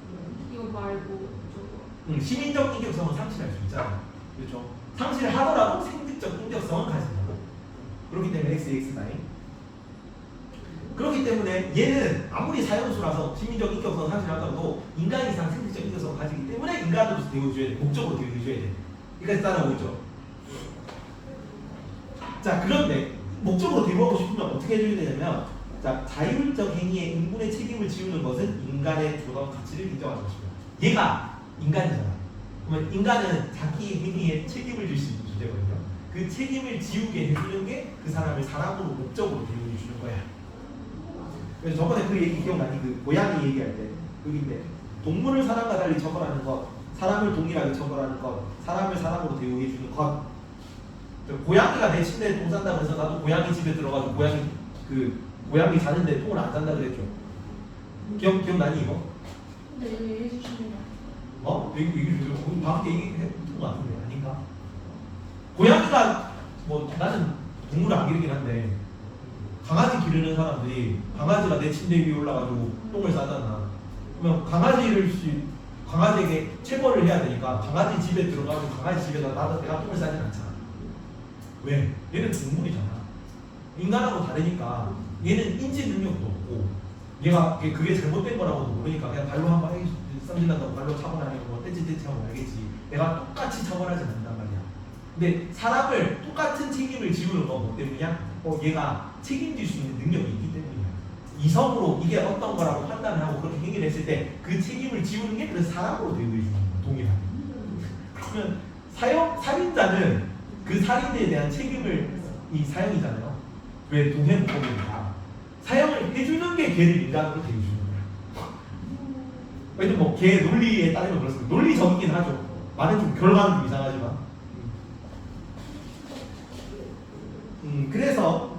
이거 말고 저거. 시민적 인격성은 상실할 수 있잖아. 그렇죠? 상실하더라도 생득적 인격성은 가진다고. 그렇기 때문에 X, Y. 그렇기 때문에 얘는 아무리 사형수라서 시민적 인격성을 상실하더라도 인간 이상 생득적 인격성을 가지기 때문에 인간으로서 대우해줘야 돼. 목적으로 대우해줘야 돼. 여기까지 따라오죠. 자, 그런데 목적으로 대우하고 싶으면 어떻게 해줘야 되냐면, 자, 자율적 행위에 인분의 책임을 지우는 것은 인간의 존엄 가치를 인정하는 것입니다. 얘가 인간이잖아. 그러면 인간은 자기 행위에 책임을 질 수 있는 존재거든요. 그 책임을 지우게 해주는 게 그 사람을 사람으로 목적으로 대우해 주는 거야. 그래서 저번에 그 얘기 기억나니? 그 고양이 얘기할 때 여기인데, 동물을 사람과 달리 처벌하는 것, 사람을 동일하게 처벌하는 것, 사람을 사람으로 대우해 주는 것. 고양이가 내 침대에 똥 싼다고 해서 나도 고양이 집에 들어가서 고양이 자는데 똥을 안 싼다 그랬죠. 기억나니 이거? 근데 이거 얘기해 주시면 얘기 주세요. 우리 방금 얘기했던 거 같은데 아닌가? 고양이가 뭐 나는 동물을 안 기르긴 한데 강아지 기르는 사람들이 강아지가 내 침대 위에 올라가지고 똥을 싸잖아. 그러면 강아지에게 체벌을 해야 되니까 강아지 집에 들어가서 강아지 집에다 내가 똥을 싸진 않잖아. 왜? 얘는 동물이잖아. 인간하고 다르니까 얘는 인지 능력도 없고 얘가 그게 잘못된 거라고도 모르니까 그냥 발로 한번 쌈질난다고 발로 차분하게 뭐 떼찌떼찌 하고 말겠지. 내가 똑같이 처벌하지 않는단 말이야. 근데 사람을 똑같은 책임을 지우는 건 뭐 때문이야? 얘가 책임질 수 있는 능력이 있기 때문이야. 이성으로 이게 어떤 거라고 판단을 하고 그렇게 행위를 했을 때 그 책임을 지우는 게 그래서 사람으로 대우해 주는 거야. 동일하게. 그러면 살인자는 그 살인에 대한 책임을 사형이잖아요. 왜 동해무법이니까 사형을 해주는 게 걔를 인간으로 대해주는 거야. 왜냐면 뭐 걔 논리에 따르면 그렇습니다. 논리적이긴 하죠. 말은 좀 결과는 좀 이상하지만. 그래서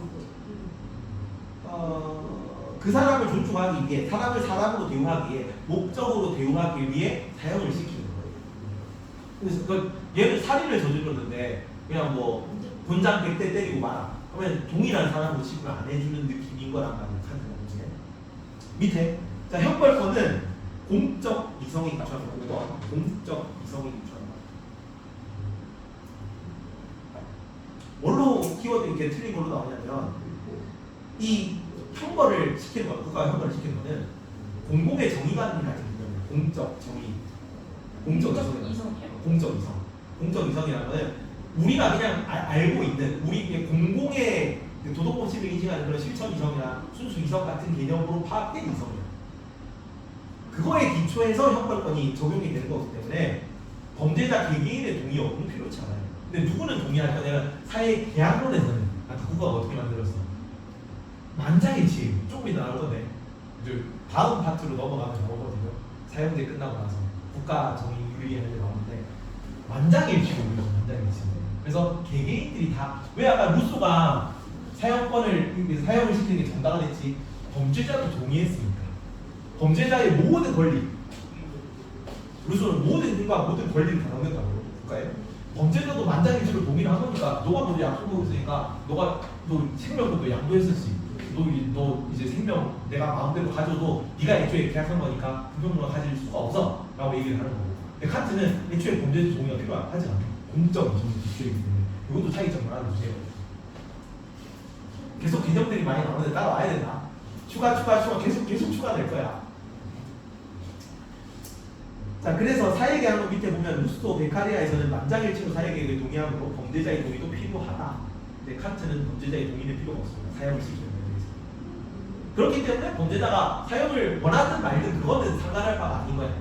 그 사람을 존중하기 위해 사람을 사람으로 대우하기에 목적으로 대우하기 위해 사형을 시키는 거예요. 그래서 얘는 살인을 저질렀는데 그냥 뭐 본장 100대 때리고 말아. 그러면 동일한 사람으로 취급을 안 해주는 느낌인 거란 말이에요. 칸트가 밑에 자 형벌권은 공적 이성이 갖춰져. 공적 이성이 갖춰져. 뭘로 키워드 이렇게 틀린 걸로 나오냐면 이 형벌을 시키는 거, 국가가 형벌을 시키는 거는 공공의 정의관이라는 개념이에요. 공적 정의, 공적 이성, 이성이요? 공적 이성, 공적 이성이라는 거는 우리가 그냥 알고 있는 우리 공공의 도덕 법칙을 인식하는 그런 실천 이성이나 순수 이성 같은 개념으로 파악된 이성이에요. 그거에 기초해서 형벌권이 적용이 되는 거기 때문에 범죄자 개개인의 동의 없는 필요치 않아요. 근데 누구는 동의할 거냐면 사회 계약론에서는 아까 국가가 어떻게 만들었어? 만장일치 조금 이따 나올 건데 이제 다음 파트로 넘어가면 나오거든요. 사형제 끝나고 나서 국가 정의 유리하게 나오는데 만장일치고 그래서 만장일치. 그래서 개개인들이 다 왜 아까 루소가 사형권을 사형을 시키는 게 정당화 됐지? 범죄자도 동의했으니까. 범죄자의 모든 권리, 루소는 모든 힘과 모든 권리를 다 넘겼다고 국가에. 범죄자도 만장일치로 동의를 한 거니까 너가 먼저 약속을 했으니까 너 생명도 양도했었지. 너 이제 생명 내가 마음대로 가져도 네가 애초에 계약한 거니까 불평등을 가질 수가 없어 라고 얘기를 하는 거고. 근데 칸트는 애초에 범죄자 동의가 필요하지 않아. 공적 이성이 기초이기 때문에 이것도 차이점을 알아주세요. 계속 개념들이 많이 나오는데 따라와야 된다. 추가 계속 추가될 거야. 자, 그래서 사회계약론 밑에 보면 루스도 베카리아에서는 만장일치로 사회계획을 동의하므로 범죄자의 동의도 필요하다. 근데 칸트는 범죄자의 동의는 필요가 없습니다. 사형을 시키는 거에 대해서. 그렇기 때문에 범죄자가 사형을 원하든 말든 그거는 상관할 바가 아닌 거야.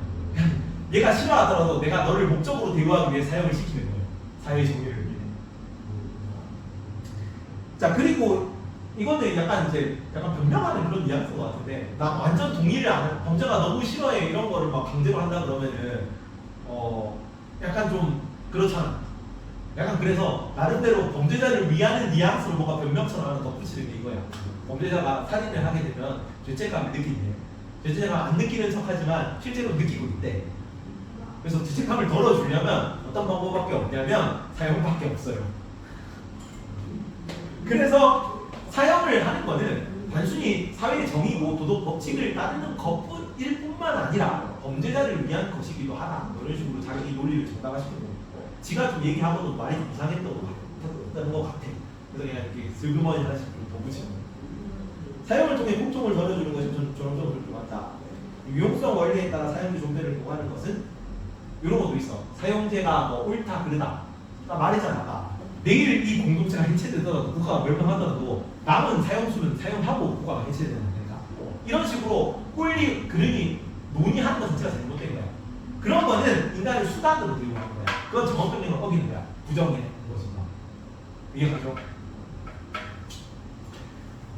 얘가 싫어하더라도 내가 너를 목적으로 대우하기 위해 사형을 시키는 거예요. 사회 정의를 위해. 자, 그리고 이거는 약간 변명하는 그런 뉘앙스인 것 같은데, 나 완전 동의를 안 해. 범죄가 너무 싫어해 이런 거를 막 강제로 한다 그러면은 약간 좀 그렇잖아. 약간 그래서 나름대로 범죄자를 위하는 뉘앙스로 뭔가 변명처럼 하나 덧붙이는 게 이거야. 범죄자가 살인을 하게 되면 죄책감을 느낀대. 죄책감 안 느끼는 척하지만 실제로 느끼고 있대. 그래서 죄책감을 덜어주려면 어떤 방법밖에 없냐면 사형밖에 없어요. 그래서 사형을 하는 거는 단순히 사회의 정의고 도덕 법칙을 따르는 것뿐일 뿐만 아니라 범죄자를 위한 것이기도 하다. 이런 식으로 자기 논리를 정당화시키는 거고. 지가 좀 얘기하고도 말이 좀 이상했던 것 같아. 그래서 그냥 이렇게 슬그머니 하나씩 더 붙이는 거예요. 사형을 통해 고통을 덜어주는 것이 저런 좀 그렇게 많다. 유용성 원리에 따라 사형의 존재를 보호하는 것은 이런 것도 있어. 사형제가 뭐 옳다 그르다. 나 말했잖아 아까. 내일 이 공동체가 해체되더라도 국가가 멸망하더라도 남은 사형수는 사형하고 국가가 해체되는 거니까 이런 식으로 꼴리 그르니 논의하는 것 자체가 잘못된 거야. 그런 거는 인간의 수단으로 대우하는 거야. 그건 정법병력을 어기는 거야. 부정해 것이다. 이해가죠?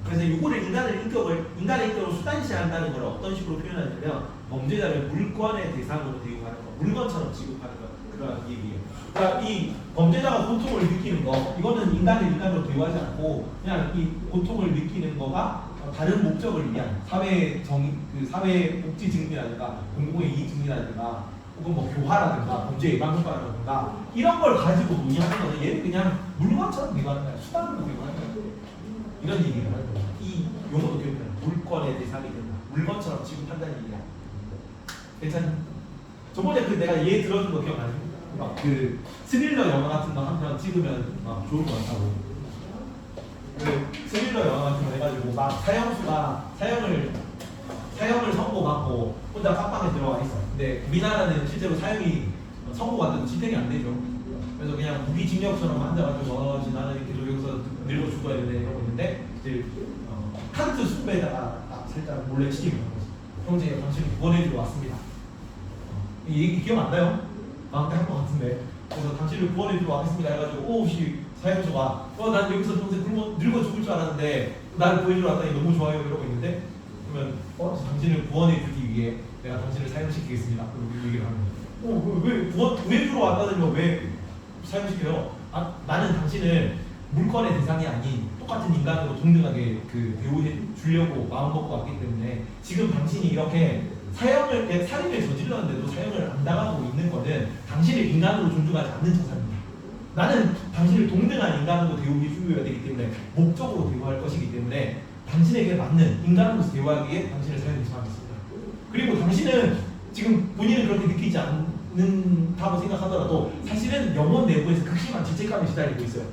그래서 이거를 인간의 인격으로 수단시한다는 걸 어떤 식으로 표현하냐면 범죄자를 물건의 대상으로 대우하는 거, 물건처럼 취급하는 거 그런 얘기예요. 그러니까 이 범죄자가 고통을 느끼는 거, 이거는 인간을 인간으로 대우하지 않고 그냥 이 고통을 느끼는 거가 다른 목적을 위한 사회 복지 증진이라든가 공공의 이익 증진이라든가 혹은 뭐 교화라든가 범죄 예방 효과라든가 이런 걸 가지고 논의하는 거는 얘는 그냥 물건처럼 대우하는 거야. 수단으로 대우하는 거야. 이런 얘기를 하는 거야. 이 용어도 기억해. 물건의 대상이 된다. 물건처럼 취급한다는 얘기야. 괜찮니? 저번에 내가 얘 들어준 거 기억나지? 막 그 스릴러 영화 같은 거 한 편 찍으면 막 좋을 것 같다고. 그 스릴러 영화 같은 거 해가지고 막 사형수가 사형을 선고받고 혼자 깜빵에 들어가 있어. 근데 우리나라는 실제로 사형이 선고받아도 집행이 안 되죠. 그래서 그냥 무기징역처럼 앉아가지고 나는 계속 여기서 늙어 죽어야 되네 이러고 있는데 이제 칸트 숲에다가 살짝 몰래 치기를 한 거지. 형제 당신을 구원해주러 왔습니다. 이 얘기 기억 안 나요? 나한테 한 것 같은데. 그래서 당신을 구원해주러 왔습니다 해가지고 오우씨 사형수가 난 여기서 평생 늙어 죽을 줄 알았는데 나를 구해주러 왔다니 너무 좋아요 이러고 있는데 그러면 당신을 구원해주기 위해 내가 당신을 사형시키겠습니다. 그리고 얘기를 하는 거예요. 왜 구해주러 왔다더니 왜 사형시켜요? 나는 당신을 물건의 대상이 아닌 똑같은 인간으로 동등하게 대우해 주려고 마음먹고 왔기 때문에 지금 당신이 이렇게 살인을 저질렀는데도 사형을 안 당하고 있는 거는 당신을 인간으로 존중하지 않는 처사입니다. 나는 당신을 동등한 인간으로 대우해 주어야 되기 때문에 목적으로 대우할 것이기 때문에 당신에게 맞는 인간으로서 대우하기 위해 당신을 사형에 처하겠습니다. 그리고 당신은 지금 본인은 그렇게 느끼지 않는다고 생각하더라도 사실은 영혼 내부에서 극심한 죄책감에 시달리고 있어요.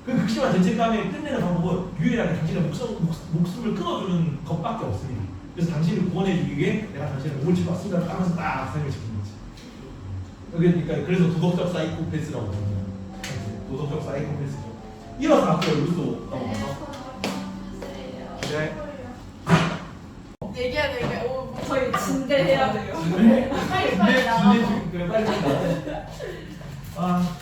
그 극심한 죄책감에 끝내는 방법은 유일하게 당신의 목숨을 끊어주는 것밖에 없습니다. 그래서 당신을 구원해주기 위해 내가 당신의 목을 집었습니다 하면서 딱 삶을 지키는 거지. 그러니까 그래서 도덕적 사이코패스라고 부릅니다. 도덕적 사이코패스죠. 일어서 앞으로 루소 넘어가서 네. 얘기해야 돼. 오, 저희 진대해야 돼요. 빨리 나가. 그래 빨리 나가. 아,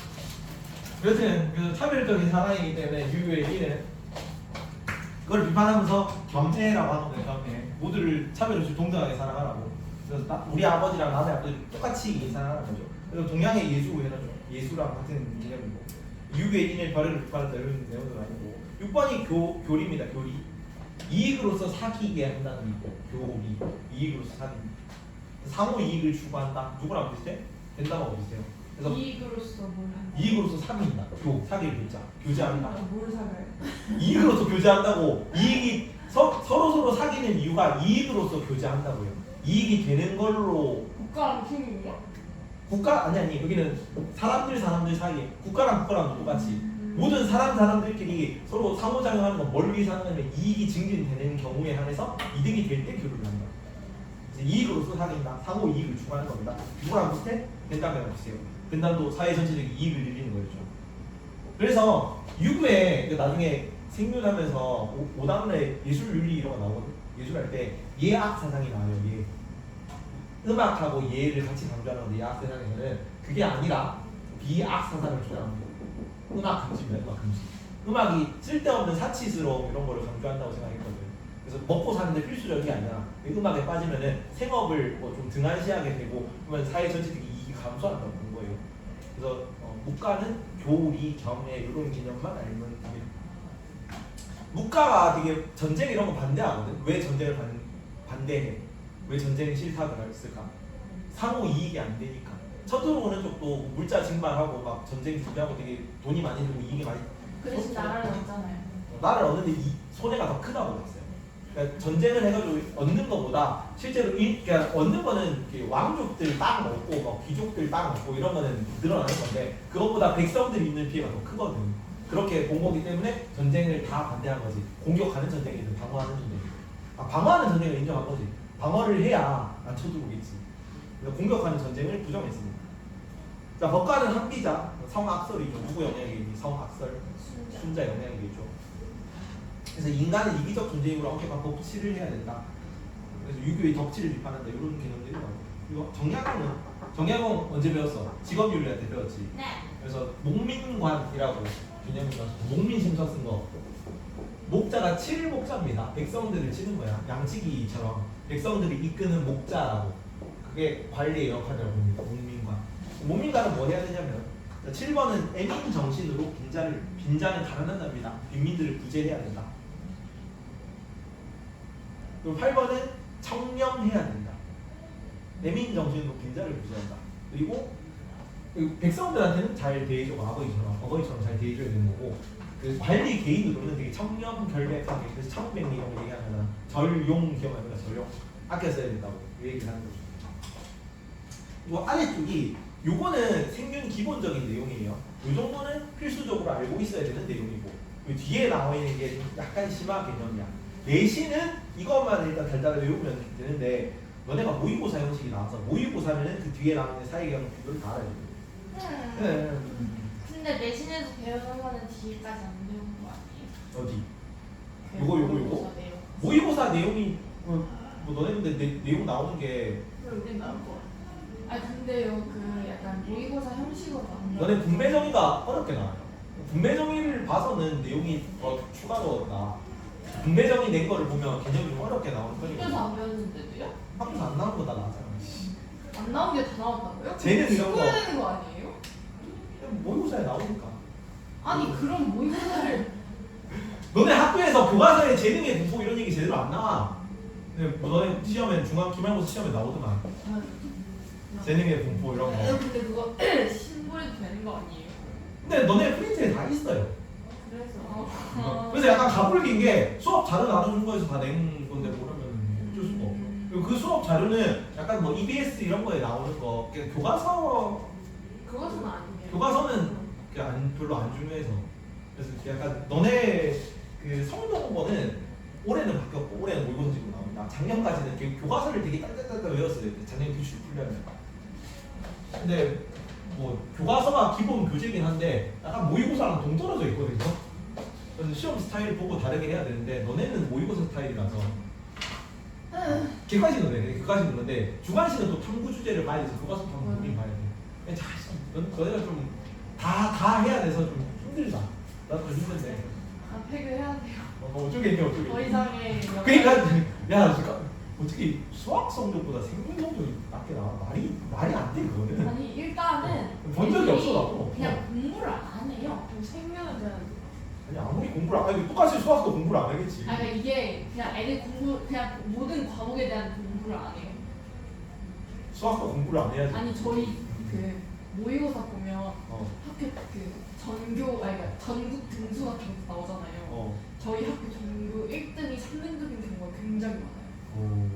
여튼 그 차별적인 사랑이기 때문에 유교의 일은 그걸 비판하면서 겸해라고 하는 거예요. 겸해. 모두를 차별 없이 동등하게 사랑하라고. 그래서 우리 아버지랑 나의 아버지 똑같이 사랑하는 거죠. 그래서 동양의 예수고 해라죠. 예수랑 같은 개념이고. 유교의 인의 발해를 비판한다 이런 내용도 아니고. 6번이 교리입니다. 교리. 이익으로서 사귀게 한다는 있고 교리. 이익으로서 사귀. 상호 이익을 추구한다. 누구랑 비슷해? 된다고 비슷해요. 그래서 이익으로서 뭘 한다? 이익으로서 사귄다. 사귈 교자. 교제한다. 뭘 사가요? 이익으로서 교제한다고. 이익이 서로 사귀는 이유가 이익으로서 교제한다고요. 이익이 되는 걸로. 국가랑 팀이요? 국가 아니 여기는 사람들 사이에 국가랑 똑같이 모든 사람들끼리 서로 상호작용하는 건 뭘 위해서 하냐면 이익이 증진되는 경우에 한해서 이득이 될 때 교류를 한다. 그래서 이익으로서 사귄다. 상호 이익을 추구하는 겁니다. 누구랑 비슷해? 된담이랑 비슷해요. 된담도 사회 전체적인 이익을 늘리는 거였죠. 그래서 유교에 나중에 생존하면서 5단원에 예술윤리 이런 거 나오거든. 예술할 때 예악 사상이 나와요. 예. 음악하고 예를 같이 강조하는 건데 예악 사상에서는 그게 아니라 비악 사상을 주장하는 거예요. 음악 금지입니다. 음악 금지. 음악이 쓸데없는 사치스러움 이런 거를 강조한다고 생각했거든. 그래서 먹고 사는데 필수적인 게 아니라 음악에 빠지면은 생업을 좀 등한시하게 되고 그러면 사회 전체적인 이익이 감소한다고 본 거예요. 그래서 묵가는 교리, 겸해 이런 개념만 알면 되게 묵가가 되게 전쟁 이런 거 반대하거든. 왜 전쟁을 반대해? 왜 전쟁이 싫다고 했을까? 상호 이익이 안 되니까. 서투르는 쪽도 물자 증발하고 막 전쟁 준비하고 되게 돈이 많이 들고 이익이 많이. 그 대신 나라를 얻잖아요. 나를 얻는데 이 손해가 더 크다고 봤어요. 그러니까 전쟁을 해가지고 얻는 것보다 실제로 그러니까 얻는 거는 왕족들 땅 얻고 막 귀족들 땅 얻고 이런 거는 늘어나는 건데 그것보다 백성들이 있는 피해가 더 크거든. 그렇게 본 거기 때문에 전쟁을 다 반대한 거지. 공격하는 전쟁이든 방어하는 전쟁. 방어하는 전쟁을 인정한 거지. 방어를 해야 안 쳐들어오겠지. 그래서 공격하는 전쟁을 부정했습니다. 자, 법가는 합비자, 성악설이죠. 누구 영향이겠니? 성악설, 순자 영향이겠죠. 그래서 인간은 이기적 존재이므로 엄격한 법치를 해야 된다. 그래서 유교의 덕치를 비판한다. 이런 개념들이 나오고. 그리고 정약용 언제 배웠어? 직업윤리할 때 배웠지. 네. 그래서 목민관이라고 개념이 나서 목민심서 쓴 거. 목자가 칠목자입니다. 백성들을 치는 거야. 양치기처럼 백성들이 이끄는 목자라고. 그게 관리의 역할이라고 봅니다. 목민관. 목민관은 뭐 해야 되냐면 7번은 애민 정신으로 빈잔을 가난한답니다. 빈민들을 구제해야 된다. 그리고 8번은 청렴해야 된다. 애민 정신으로 빈잔을 구제한다. 그리고 백성들한테는 잘 대해주고 어거지처럼 잘 대해줘야 되는 거고 그 관리 개인으로는 되게 청렴 결백하게 그래서 청백리 이런 거 얘기하면 절용 기억합니다. 절용 아껴 써야 된다고 이 얘기를 하는 거죠. 이 아래쪽이 요거는 생균 기본적인 내용이에요. 요 정도는 필수적으로 알고 있어야 되는 내용이고 요 뒤에 나와 있는 게 약간 심화 개념이야. 내신은 이것만 일단 달달하게 외우면 되는데 너네가 모의고사 형식이 나와서 모의고사는 그 뒤에 나와 있는 사회개혁 비교를 다 알아야 돼. 근데 내신에서 배우는 거는 뒤에까지 안 배우는 거 아니에요? 어디? 요거? 모의고사 내용이 뭐 너네 근데 내용 나오는 게 왜 우린 나올 거 같아? 아 근데요 그 약간 모의고사 형식으로 나온다. 너네 분배정의가 어렵게 나와요. 분배정의를 봐서는 내용이 추가로 나. 분배정의 낸 거를 보면 개념이 좀 어렵게 나오는 편이고. 학교에서 안 배웠는데도요? 학교에서 안 나온 거다 나왔잖아. 안 나온 게 다 나왔다고요? 쟤는 이런 거. 해야 되는 거 아니에요? 모의고사에 나오니까. 아니 그럼 모의고사를 너네 학교에서 교과서에 재능의 분포 이런 얘기 제대로 안 나와. 근데 뭐 너네 시험에 중간 기말고사 시험에 나오더만. 재능의 분포 이런 거. 근데 그거 신고해도 되는 거 아니에요? 근데 너네 프린트에 다 있어요. 그래서 그래서 약간 가불긴 게 수업 자료 나눠준 거에서 다 낸 건데 모르면 어쩔 수가 없죠. 그리고 그 수업 자료는 약간 뭐 EBS 이런 거에 나오는 거 그것은 아니에요. 교과서는 별로 안 중요해서 그래서 약간 너네 그 성동고는 올해는 바뀌었고 올해는 모의고사식으로 나옵니다. 작년까지는 이렇게 교과서를 되게 딸딸딸 외웠어요. 작년 규칙 풀려면. 근데 뭐 교과서가 기본 교재긴 한데 약간 모의고사랑 동떨어져 있거든요. 그래서 시험 스타일 보고 다르게 해야 되는데 너네는 모의고사 스타일이라서 객관식은 그래. 객관식은 그런데 주관식은 또 탐구 주제를 봐야 돼서 교과서 탐구 보긴 봐야 돼. 너네가 좀 다 해야 돼서 좀 힘들다. 나도 좀 힘든데. 아 팩을 해야 돼요. 어쩌겠니 어쩌겠니. 더 이상의 그러니까 야 잠깐 어떻게 수학 성적보다 생명 성적이 낮게 나와? 말이 안 돼 그거는. 아니 일단은 본 적이 없어 애들이 나도. 그냥 공부를 안 해요. 좀 생명에 대한. 아니 아무리 공부를 안 하지 똑같이 수학도 공부를 안 하겠지. 아 그러니까 이게 그냥 애들 공부 그냥 모든 과목에 대한 공부를 안 해요. 수학도 공부를 안 해야지. 아니 저희 그 모의고사 보면 어. 학교 그 전교 아니 그러니까 전국 등수 같은 거 나오잖아요. 어. 저희 학교 전교 1등이 3등급인 경우가 굉장히 많아요.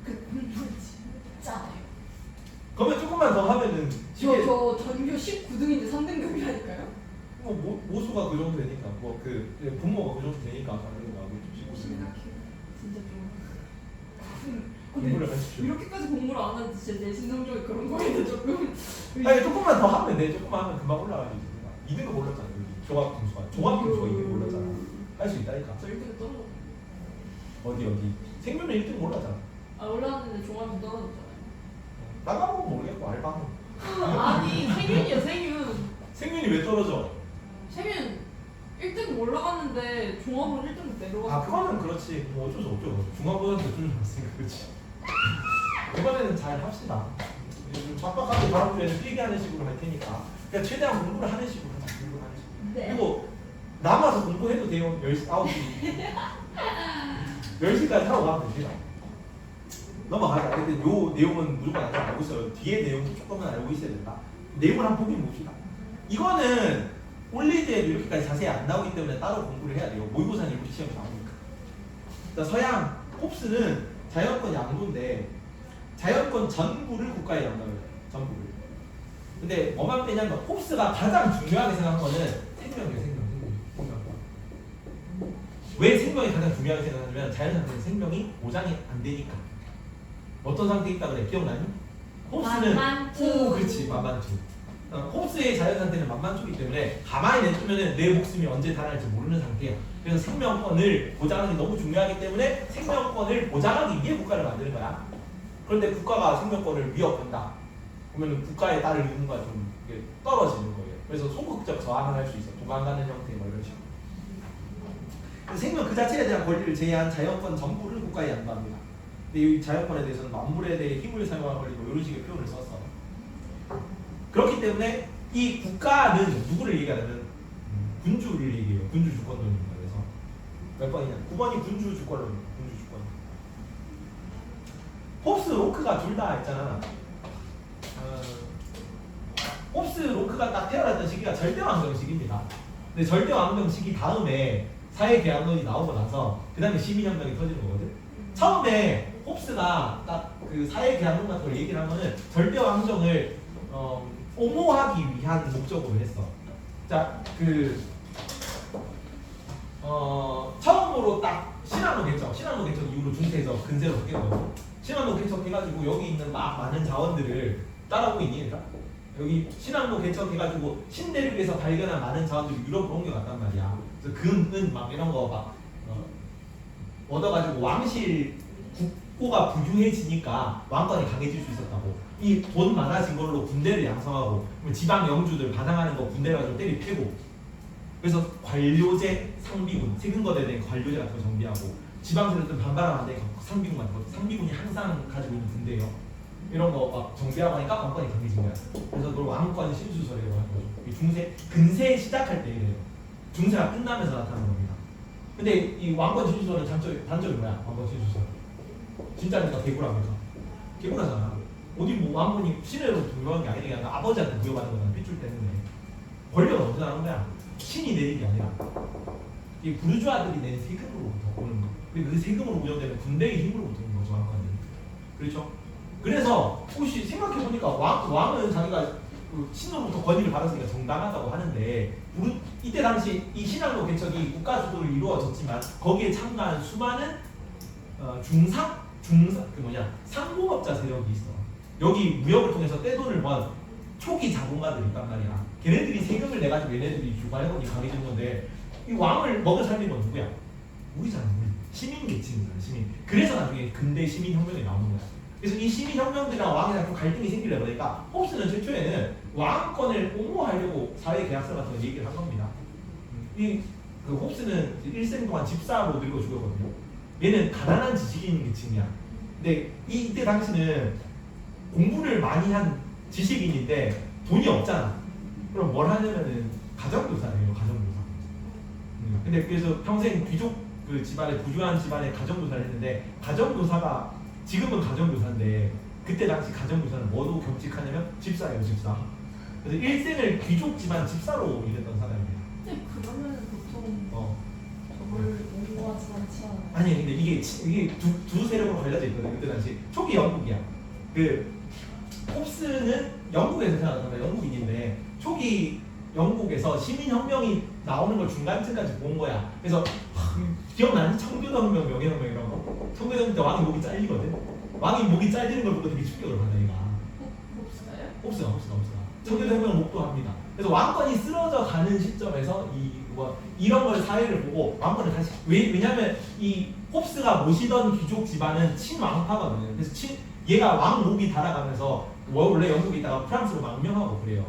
그 공부를 진짜 안 해요. 그러면 조금만 더 하면은 저 전교 19등인데 3등급이라니까요? 모수가 그 정도 되니까 뭐그 분모가 그 정도 되니까 당연히 나오고 생각해요. 진짜 좀. 근데 공부를 하십시오. 이렇게까지 공부를 안 하는데 진짜 내신 성적이 그런 거에는 조금. 아니 조금만 더 하면 돼. 조금만 하면 금방 올라가지. 2등급 올랐잖아. 여기 종합 등수가 2등급 올랐잖아. 할 수 있다니까. 저 1등급 떨어졌잖아요. 어디 생명은 1등 올랐잖아. 아 올라왔는데 종합이 떨어졌잖아요. 나가면 모르겠고 알바는. 아니 생윤이요 생윤. 생명이 왜 떨어져? 생윤 1등급 올라갔는데 종합으로 1등급 내려갔어. 아 그거는 그렇지. 뭐 어쩔 수 없죠. 중앙고등학교 좀 잘했으니까 그렇지. 이번에는 잘 합시다. 좀 빡빡하게 다음 주에는 뛰게 하는 식으로 할 테니까. 그러니까 최대한 공부를 하는 식으로 하자. 공부를 하는 식으로. 네. 그리고 남아서 공부해도 돼요. 10시, 9시. 10시까지 하고 가면 됩니다. 넘어가자. 근데 요 내용은 무조건 아직 알고 있어요. 뒤에 내용도 조금은 알고 있어야 된다. 내용을 한번 보긴 봅시다. 이거는 올리드에도 이렇게까지 자세히 안 나오기 때문에 따로 공부를 해야 돼요. 모의고사는 이렇게 시험이 나오니까. 자, 서양 홉스는 자연권 양도인데 자연권 전부를 국가에 양도해요. 전부를. 근데 뭐만 빼냐면 홉스가 가장 중요하게 생각한 거는 생명이에요. 생명권. 왜 생명이 가장 중요하게 생각하냐면 자연 상태는 생명이 보장이 안 되니까. 어떤 상태에 있다 그래? 기억나니? 홉스는 만만투. 그렇지 만만투. 홉스의 자연 상태는 만만투이기 때문에 가만히 냅두면은 내 목숨이 언제 달아날지 모르는 상태야. 그래서 생명권을 보장하는 게 너무 중요하기 때문에 생명권을 보장하기 위해 국가를 만드는 거야. 그런데 국가가 생명권을 위협한다. 그러면 국가에 따를 의무가 좀 떨어지는 거예요. 그래서 소극적 저항을 할 수 있어. 도망가는 형태 뭐 이런 식으로. 생명 그 자체에 대한 권리를 제외한 자연권 전부를 국가에 양도합니다. 근데 이 자연권에 대해서는 만물에 대해 힘을 사용할 권리 뭐 이런 식의 표현을 썼어. 그렇기 때문에 이 국가는 누구를 얘기하냐면 군주를 얘기해요. 군주 주권론입니다. 그래서 몇 번이냐? 9번이 군주 주권론입니다. 군주 주권. 홉스, 로크가 둘 다 있잖아. 홉스, 로크가 딱 태어났던 시기가 절대왕정 시기입니다. 근데 절대왕정 시기 다음에 사회계약론이 나오고 나서 그 다음에 시민혁명이 터지는 거거든. 처음에 홉스가 딱 그 사회계약론 같은 걸 얘기를 하면은 절대왕정을 옹호하기 위한 목적으로 했어. 자, 처음으로 딱 신한노 개척 이후로 중세에서 근세로 바뀌었거든. 신한노 개척해가지고 여기 있는 막 많은 자원들을 따라오고 있니? 얘들아? 여기 신한노 개척해가지고 신대륙에서 발견한 많은 자원들이 유럽으로 옮겨갔단 말이야. 그래서 금, 막 이런 거 막 얻어가지고 왕실 국고가 부유해지니까 왕권이 강해질 수 있었다고. 이 돈 많아진 걸로 군대를 양성하고 지방 영주들 반항하는 거 군대 가지고 때리 패고. 그래서 관료제 상비군, 세금 거래에 대한 관료제 같은 거 정비하고 지방 세력들 반발하면 안 되니까 상비군 같은 거. 상비군이 항상 가지고 있는 군대예요. 이런 거 막 정비하고 하니까 왕권이 강해진 거야. 그래서 그걸 왕권 신수설이라고 하는 거죠. 이 중세, 근세 시작할 때 이래요. 중세가 끝나면서 나타나는 겁니다. 근데 이 왕권 신수설은 단점이 뭐야? 왕권 신수설. 진짜니까 개구라니까. 개구라잖아. 어디 뭐 왕건이 신으로 등록한 게 아니라 그냥 아버지한테 부여받는 거잖아. 핏줄 때문에. 권력은 어디서 나는 거야? 신이 내린 게 아니라 이 부르주아들이 낸 세금으로부터 오는 거. 그 세금으로 운영되는 군대의 힘으로부터 오는 거죠. 왕권은. 그렇죠? 그래서 혹시 생각해보니까 왕은 자기가 그 신으로부터 권위를 받았으니까 정당하다고 하는데 이때 당시 이 신항로 개척이 국가 주도로 이루어졌지만 거기에 참가한 수많은 중상 상공업자 세력이 있어. 여기 무역을 통해서 떼돈을 번 초기 자본가들이 있단 말이야. 걔네들이 세금을 내가지고 얘네들이 주관해보니 강해진 건데 이 왕을 먹여 살린 건 누구야? 우리잖아. 우리 시민 계층이잖아. 시민. 그래서 나중에 근대 시민 혁명이 나오는 거야. 그래서 이 시민 혁명들이랑 왕이랑 좀 갈등이 생기려 그러니까 홉스는 최초에는 왕권을 옹호하려고 사회 계약서 같은 거 얘기를 한 겁니다. 그 홉스는 일생 동안 집사로 늙어 죽었거든요. 얘는 가난한 지식인 계층이야. 근데 이때 당시는 공부를 많이 한 지식인인데 돈이 없잖아. 그럼 뭘 하냐면은 가정교사래요. 가정교사. 근데 그래서 평생 귀족 그 집안에 부유한 집안에 가정교사를 했는데 가정교사가 지금은 가정교사인데 그때 당시 가정교사는 뭐로 겸직하냐면 집사예요. 집사. 그래서 일생을 귀족 집안 집사로 일했던 사람이에요. 근데 그러면 보통 저걸 옹호하지 않지 않아요? 아니 근데 이게 두 세력으로 갈려져 있거든. 그때 당시 초기 영국이야. 그 홉스는 영국에서 태어났던 영국인인데 초기 영국에서 시민혁명이 나오는 걸 중간쯤까지 본 거야. 그래서 기억나니? 청교도혁명, 명예혁명 이런 거. 청교도혁명 때 왕이 목이 잘리거든. 왕이 목이 잘리는 걸 보고 되게 충격을 받아 얘가. 없어요? 없어요. 청교도혁명을 목도합니다. 그래서 왕권이 쓰러져 가는 시점에서 이런 걸 사회를 보고 왕권을 다시 왜냐면 이 홉스가 모시던 귀족 집안은 친왕파거든요. 그래서 얘가 왕 목이 달아가면서 원래 영국에 있다가 프랑스로 망명하고 그래요.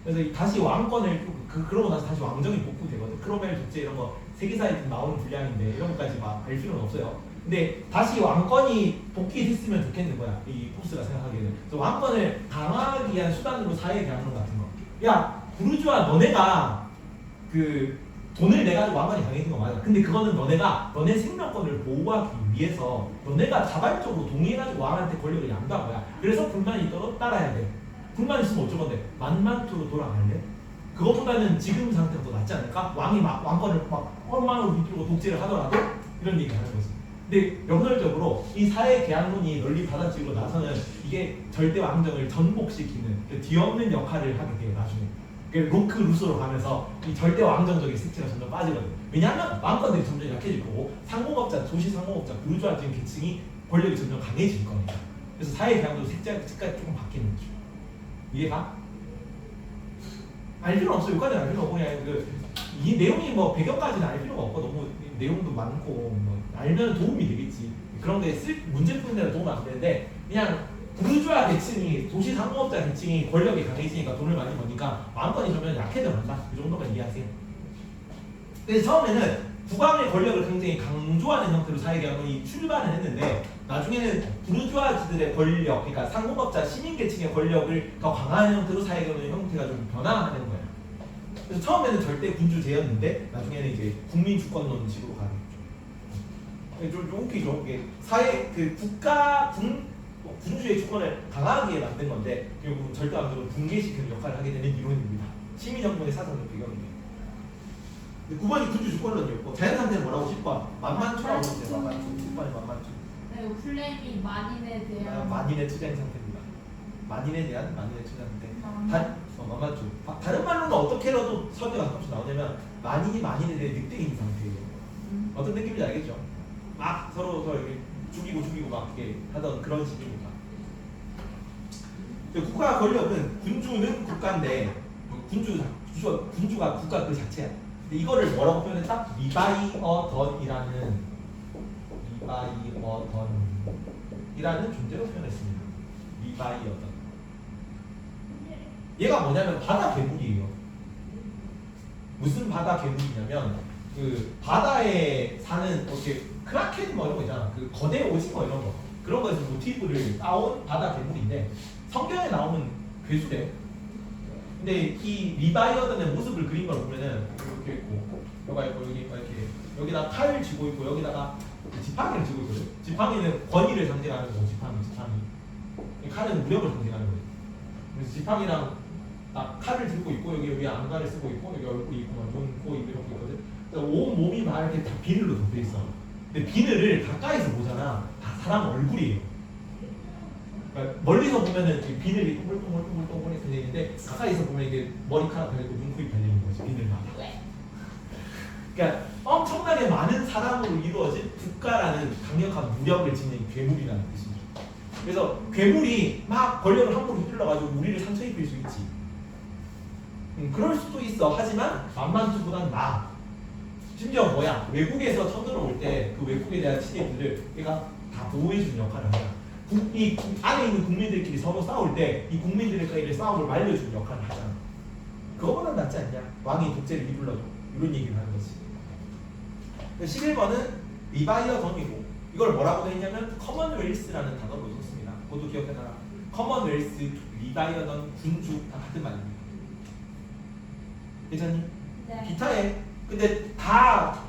그래서 다시 왕권을 그러고 나서 다시 왕정이 복구되거든. 크로멜 독재 이런 거 세계사에 좀 나오는 분량인데 이런 것까지 막 알 필요는 없어요. 근데 다시 왕권이 복귀됐으면 좋겠는 거야. 이 홉스가 생각하기에는. 그래서 왕권을 강화하기 위한 수단으로 사회 계약론 같은 거. 야 부르주아 너네가 그 돈을 내가지고 왕관이 강해진 거 맞아. 근데 그거는 너네 생명권을 보호하기 위해서 너네가 자발적으로 동의해가지고 왕한테 권력을 양도한 거야. 그래서 불만이 따라야 돼. 불만 있으면 어쩔 건데 만만투로 돌아갈래? 그것보다는 지금 상태가 더 낫지 않을까? 왕이 막 왕권을 막 엉망으로 비틀고 독재를 하더라도 이런 얘기를 하는 거지. 근데 역설적으로 이 사회 계약론이 널리 받아들이고 나서는 이게 절대 왕정을 전복시키는 그 뒤엎는 역할을 하게 돼요. 나중에. 로크 루소로 가면서 이 절대 왕정적인 색채가 점점 빠지거든요. 왜냐하면 왕권들이 점점 약해질 거고 상공업자, 도시 상공업자, 부르주아적인 계층이 권력이 점점 강해질 거니까. 그래서 사회 계약론 색깔이 조금 바뀌는 거죠. 이해가? 알 필요는 없어요. 여기까지는 알 필요 없고 그냥 이 내용이 뭐 배경까지는 알 필요가 없고 너무 내용도 많고 뭐 알면 도움이 되겠지. 그런데 문제 푸는 데는 도움 안 되는데 그냥 부르주아 계층이 도시 상공업자 계층이 권력이 강해지니까 돈을 많이 버니까 왕권이 점점 약해져간다. 이 정도만 이해하세요. 그래서 처음에는 국왕의 권력을 굉장히 강조하는 형태로 사회계약론이 출발을 했는데 나중에는 부르주아지들의 권력, 그러니까 상공업자 시민계층의 권력을 더 강화하는 형태로 사회계약론의 형태가 좀 변화하는 거예요. 그래서 처음에는 절대 군주제였는데 나중에는 이제 국민주권론식으로 가겠죠. 좀 웃기죠. 이게 사회 그 군주의 주권을 강하게 만든 건데 결국은 절대 왕정을 붕괴시키는 역할을 하게 되는 이론입니다. 시민혁명의 사상적 배경입니다. 9번이 군주 주권론이었고 자연상태는 뭐라고 10번 만만추라고 했어요. 만만추. 10번이 만만추. 네, 플레임이 만인에 대한 만인의 투쟁 상태입니다. 만인에 대한 만인의 투쟁 상태. 만만추. 다른 말로는 어떻게 해도 설계가 가끔씩 나오냐면 만인이 만인에 대해 늑대인 상태예요. 어떤 느낌인지 알겠죠? 막 서로 이렇게 죽이고 막 이렇게 하던 그런 식입니다. 국가 권력은 군주는 국가인데 군주가 국가 그 자체야. 근데 이거를 뭐라고 표현했다? 리바이어던이라는 존재로 표현했습니다. 리바이어던. 얘가 뭐냐면 바다 괴물이에요. 무슨 바다 괴물이냐면 그 바다에 사는 이렇게 크라켄 뭐 이런 거 있잖아. 그 거대 오징어 이런 거. 그런 거에서 모티브를 따온 바다 괴물인데 성경에 나오는 괴수래. 근데 이 리바이어던의 모습을 그린 걸 보면은 이렇게 있고 여기가 있고 여기 이렇게 여기다 칼을 쥐고 있고 여기다가 지팡이를 쥐고 있거든. 지팡이는 권위를 상징하는 거고 지팡이. 칼은 무력을 상징하는 거예요. 그래서 지팡이랑 칼을 들고 있고 여기 안간을 쓰고 있고 여기 얼굴이 있고 눈, 코, 입 이렇게 있거든. 온 몸이 막 이렇게 다 비늘로 덮여 있어. 근데 비늘을 가까이서 보잖아. 다 사람 얼굴이에요. 그러니까 멀리서 보면은 이 비늘이 동글동글동글동글 되어 있는데 가까이서 보면 이게 머리카락 달리고 눈코입 달리는 거지 비늘만. 그러니까 엄청나게 많은 사람으로 이루어진 국가라는 강력한 무력을 지닌 괴물이라는 뜻이죠. 그래서 괴물이 막 권력을 함부로 휘둘러가지고 우리를 상처 입힐 수 있지. 그럴 수도 있어. 하지만 만만투보단 나아. 심지어 뭐야? 외국에서 쳐들어올 때 그 외국에 대한 시대들을 얘가 다 보호해주는 역할을 하잖아. 이 안에 있는 국민들끼리 서로 싸울 때 이 국민들과의 싸움을 말려주는 역할을 하잖아. 그거보단 낫지 않냐? 왕이 독재를 이불러도 이런 얘기를 하는 거지. 11번은 리바이어던이고 이걸 뭐라고 되어 있냐면 커먼웰스라는 단어로 썼습니다. 그것도 기억해놔라. 커먼웰스, 리바이어던, 군주 다 같은 말입니다. 괜찮니? 네. 기타에 근데 다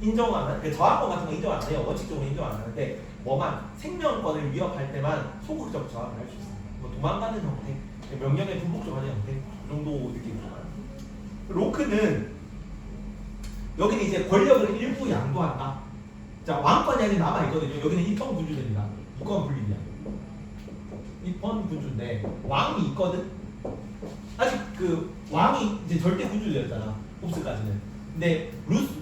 인정 안 하는 저항권 같은 거 인정 안 해요. 원칙적으로 인정 안 하는데 뭐만 생명권을 위협할 때만 소극적 저항을 할 수 있어요. 뭐 도망가는 형태, 명령에 불복종하는 형태 이 정도 느낌이죠. 로크는 여기는 이제 권력을 일부 양도한다. 자, 왕권이 아직 남아 있거든요. 여기는 입헌 군주제입니다. 이권 분립이야. 입헌 군주인데 왕이 있거든. 아직 그 왕이 이제 절대 군주제였잖아. 홉스까지는. 근데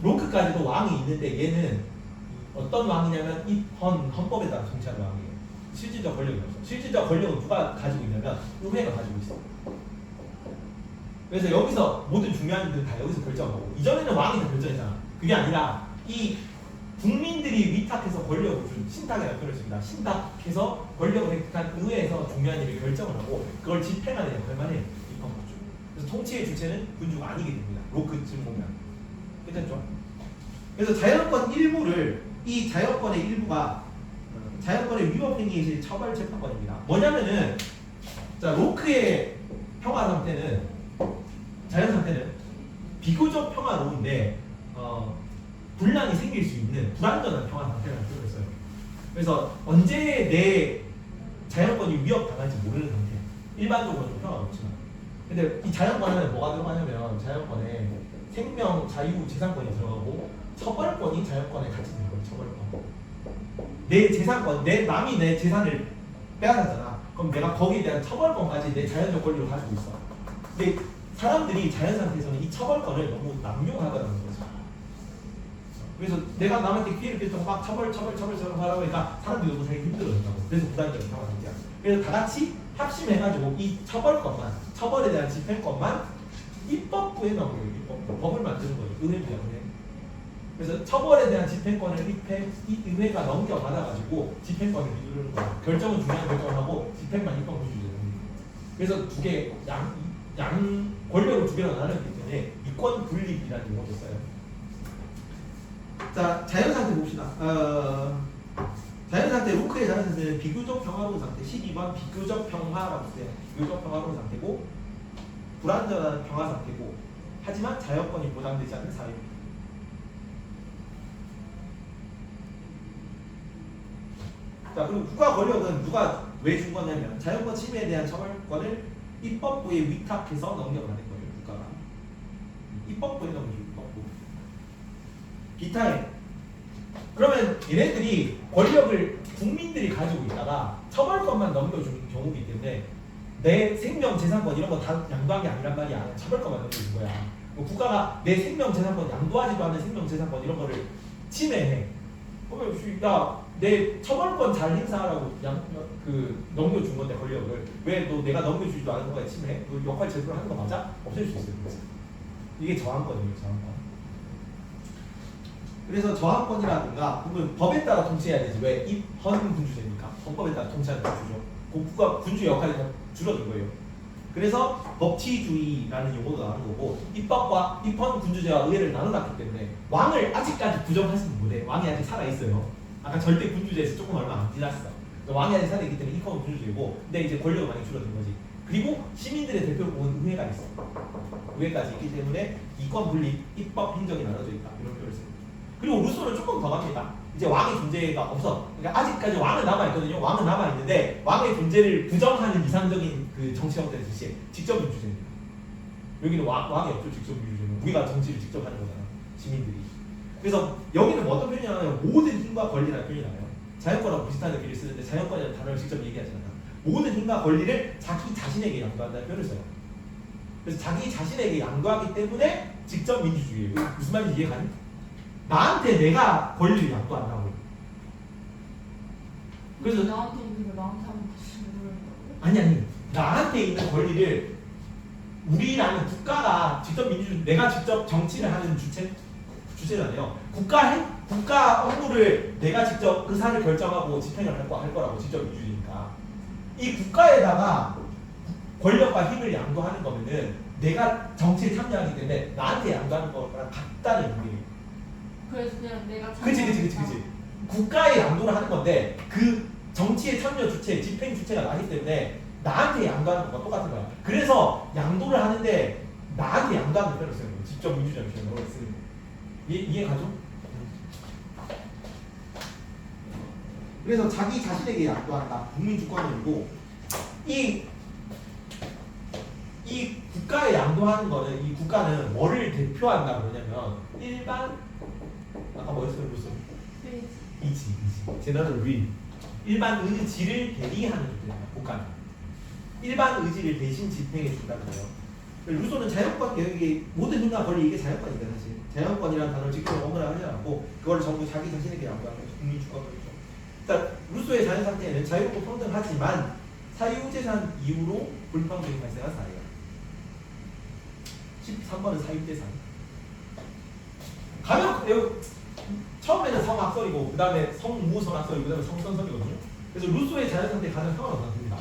로크까지도 왕이 있는데 얘는 어떤 왕이냐면 입헌 헌법에 따라 통치하는 왕이에요. 실질적 권력이 없어. 실질적 권력은 누가 가지고 있냐면 의회가 가지고 있어. 그래서 여기서 모든 중요한 일들은 다 여기서 결정하고 이전에는 왕이 다 결정했잖아. 그게 아니라 이 국민들이 위탁해서 권력을 준 신탁이라고 표현했습니다. 신탁해서 권력을 획득한 의회에서 중요한 일을 결정을 하고 그걸 집행하는 역할만 해요. 입헌군주. 그래서 통치의 주체는 군주가 아니게 됩니다. 로크쯤 보면. 괜찮죠? 그래서 자연권 일부를 이 자연권의 일부가 자연권의 위법 행위의 처벌 재판권입니다. 뭐냐면은 자 로크의 평화 상태는 자연 상태는 비교적 평화로운데 분란이 생길 수 있는 불안전한 평화 상태라는 표현을 써요. 그래서 언제 내 자연권이 위협당할지 모르는 상태. 일반적으로 좀 평화롭지만. 근데 이 자연권은 뭐가 들어가냐면 자연권에 생명, 자유, 재산권이 들어가고 처벌권이 자연권에 같이 들어가요. 처벌권. 내 재산권, 남이 내 재산을 빼앗았잖아. 그럼 내가 거기에 대한 처벌권까지 내 자연적 권리를 가지고 있어. 근데 사람들이 자연 상태에서는 이 처벌권을 너무 남용하더라는 거죠. 그래서 내가 남한테 피해를 끼쳐서 막 처벌 하라고 하니까 사람들이 너무 살기 힘들어진다고. 그래서 부담적인 상황 상태야. 그래서 다 같이 합심해가지고 이 처벌권만, 처벌에 대한 집행권만 입법부에 넘겨요. 입법부. 법을 만드는 거예요. 의회입니다. 그래서 처벌에 대한 집행권을 이 의회가 넘겨받아가지고 집행권을 이루는 거예요. 결정은 중요한 결정을 하고 집행만 입법부 주제예요. 그래서 두 개, 양 권력을 두 개로 나누기 때문에 이권 분립이라는 용어도 써요. 자, 자연 상태 봅시다. 자연 상태, 로크의 자연 상태는 비교적 평화로운 상태. 12번 비교적 평화라고 써요. 비교적 평화로운 상태고 불안전한 평화 상태고 하지만 자연권이 보장되지 않는 사회입니다. 자, 그리고 국가 권력은 누가 왜 준 거냐면 자연권 침해에 대한 처벌권을 입법부에 위탁해서 넘겨가는 거예요. 국가가 입법부에 넘겨줘. 입법부. 기타에 그러면 얘네들이 권력을 국민들이 가지고 있다가 처벌권만 넘겨주는 경우이기 때문에 내 생명 재산권 이런 거 다 양도한 게 아니란 말이야. 처벌권만 넘겨준 거야. 뭐 국가가 내 생명 재산권 양도하지도 않은 생명 재산권 이런 거를 침해해. 그러면 내 처벌권 잘 행사하라고 넘겨준 건데 권력을 왜 너 내가 넘겨주지도 않은 거에 침해? 너 역할 제대로 하는 거 맞아? 없앨 수 있어요. 그래서. 이게 저항권이에요. 저항권. 그래서 저항권이라든가 혹은 법에 따라 통치해야 되지. 왜? 입헌 군주제니까 헌법에 따라 통치하는 군주죠. 국가 군주 역할이 줄어든 거예요. 그래서 법치주의라는 용어도 나오는 거고 입법과 입헌 군주제와 의회를 나눠놨기 때문에 왕을 아직까지 부정하시는 못해. 왕이 아직 살아있어요. 아까 절대 군주제에서 조금 얼마 안 지났어. 왕이 아직 살아있기 때문에 입헌 군주제고 근데 이제 권력은 많이 줄어든 거지. 그리고 시민들의 대표를 뽑은 의회가 있어. 의회까지 있기 때문에 이권 분립, 입법, 행정이 나눠져 있다. 이런 표현을 씁니다. 그리고 루소는 조금 더 갑니다. 이제 왕의 존재가 없어. 그러니까 아직까지 왕은 남아있거든요. 왕은 남아있는데 왕의 존재를 부정하는 이상적인 그 정치 형태를 제시해. 직접 민주제입니다. 여기는 왕이 없죠. 직접 민주제는. 우리가 정치를 직접 하는 거잖아. 시민들이. 그래서 여기는 뭐 어떤 표현이 나와요? 모든 힘과 권리라는 표현이 나와요. 자연권하고 비슷한 의미를 쓰는데 자연권이라는 단어를 직접 얘기하지 않아. 모든 힘과 권리를 자기 자신에게 양도한다는 표현을 써요. 그래서 자기 자신에게 양도하기 때문에 직접 민주주의예요. 무슨 말인지 이해가니? 나한테 내가 권리를 양도한다고. 그래서 나한테 있는 걸 나한테 하면 다시 모른다고요? 아니 나한테 있는 권리를 우리라는 국가가 직접 내가 직접 정치를 하는 주체잖아요. 국가 업무를 내가 직접 의사를 결정하고 집행을 할 거라고 직접 민주주의니까. 이 국가에다가 권력과 힘을 양도하는 거면은 내가 정치에 참여하기 때문에 나한테 양도하는 거랑 같다는 의미예요. 그래서 그냥 내가 그치. 국가에 양도를 하는 건데 그 정치의 참여 주체, 집행 주체가 나기 때문에 나한테 양도하는 것과 똑같은 거야. 그래서 양도를 하는데 나한테 양도하는 표현을 쓰는 거예요. 직접 민주주의 표현을 쓰는 거예요. 이해 가죠? 그래서 자기 자신에게 양도한다. 국민 주권이고 이 국가에 양도하는 거는 이 국가는 뭐를 대표한다 그러냐면 일반 아까 뭐였어요? 무슨 의지 제너럴 윌 일반 의지를 대리하는 존재입니다. 국가는 일반 의지를 대신 집행해 준다는 거예요. 루소는 자연권 개혁이 모든 힘과 권리 이게 자연권이다 사실. 자연권이라는 단어를 직접 언급을 하지 않고 그걸 전부 자기 자신에게 양도하는 거죠. 국민 주권이죠. 일단 루소의 자연 상태에는 자유롭고 평등하지만 사유재산 이후로 불평등이 발생한 사례가 13번은 사유재산. 처음에는 성악설이고 그 다음에 성무선악설이고 그 다음에 성선설이거든요. 그래서 루소의 자연 상태에 가장 평화가 나타납니다.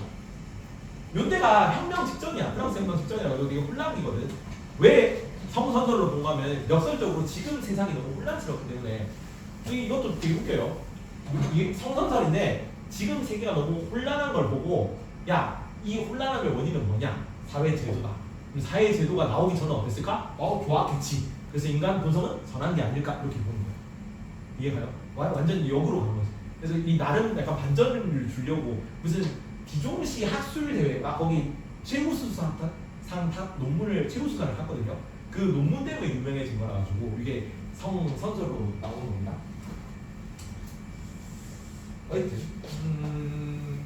요때가 혁명 직전이야. 프랑스 혁명 직전이라고 되게 혼란이거든. 왜 성선설로 본가면 역설적으로 지금 세상이 너무 혼란스럽기 때문에 이것도 되게 웃겨요. 이게 성선설인데 지금 세계가 너무 혼란한 걸 보고 야, 이 혼란함의 원인은 뭐냐? 사회 제도다. 그럼 사회 제도가 나오기 전에 어땠을까? 좋았겠지. 그래서 인간 본성은 선한 게 아닐까? 이렇게 보는 거예요. 이해가요? 완전 역으로 가는 거죠. 그래서 이 나름 약간 반전을 주려고 무슨 비종시 학술 대회가 거기 최우수상 논문을 최우수상을 탔거든요. 그 논문 때문에 유명해진 거라 가지고 이게 성선설로 나오는 겁니다.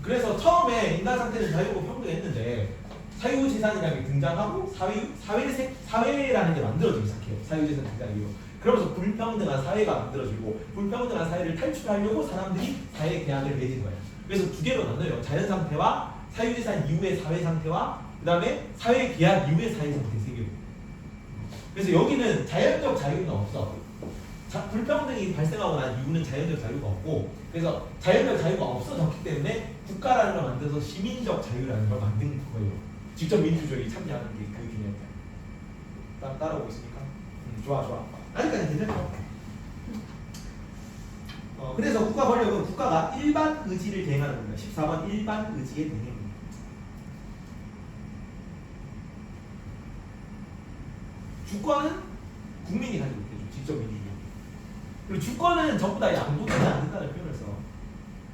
그래서 처음에 인간 상태는 자유고 평등했는데 사유재산이라는 게 등장하고 사회라는 게 만들어지기 시작해요. 사유재산 등장 이후로. 그러면서 불평등한 사회가 만들어지고 불평등한 사회를 탈출하려고 사람들이 사회 계약을 맺은 거예요. 그래서 두 개로 나눠요. 자연 상태와 사유재산 이후의 사회 상태와 그 다음에 사회 계약 이후의 사회 상태 세 개로. 그래서 여기는 자연적 자유는 없어. 불평등이 발생하고 난 이후는 자연적 자유가 없고 그래서 자연적 자유가 없어졌기 때문에 국가라는 걸 만들어서 시민적 자유라는 걸 만든 거예요. 직접 민주주의 참여하는 게 그 개념이야. 따라오고 있습니까? 좋아. 아직까지 괜찮죠? 그래서 국가 권력은 국가가 일반 의지를 대행하는 겁니다. 14번 일반 의지의 대행입니다. 주권은 국민이 가지고 있죠. 직접 민주주의. 그리고 주권은 전부 다 양도되지 않는다는 표현을 써.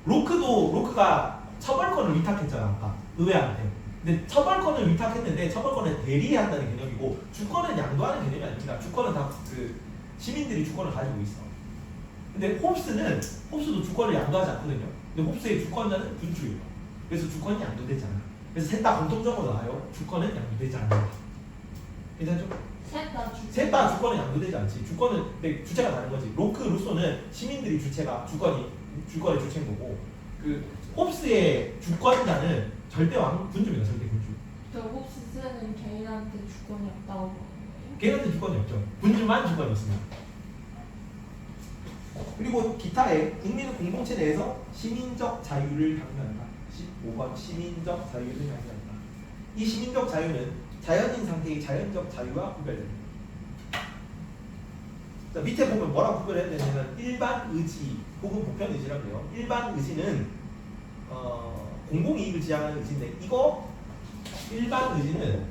로크가 처벌권을 위탁했잖아 아까 의회한테. 근데 처벌권을 위탁했는데 처벌권을 대리한다는 개념이고 주권은 양도하는 개념이 아닙니다. 주권은 다 그 시민들이 주권을 가지고 있어. 근데 홉스도 주권을 양도하지 않거든요. 근데 홉스의 주권자는 군주예요. 그래서 주권이 양도되지 않아. 그래서 셋 다 공통적으로 나와요. 주권은 양도되지 않는다. 괜찮죠? 셋 다 주권은 양도되지 않지. 주권은 근데 주체가 다른 거지. 로크, 루소는 시민들이 주권의 주체인 거고 그 홉스의 주권자는 절대 군주입니다. 절대 군주. 저 홉스는 개인한테 주권이 없다고 보는 거예요? 개인한테 주권이 없죠. 군주만 주권이 있습니다. 그리고 기타의 국민의 공동체 내에서 시민적 자유를 강조한다. 15번 시민적 자유를 강조한다. 이 시민적 자유는 자연인 상태의 자연적 자유와 구별됩니다. 자, 밑에 보면 뭐라고 구별해야 되냐면 일반 의지 혹은 보편 의지라고 해요. 일반 의지는 공공이익을 지향하는 의지인데 이거 일반 의지는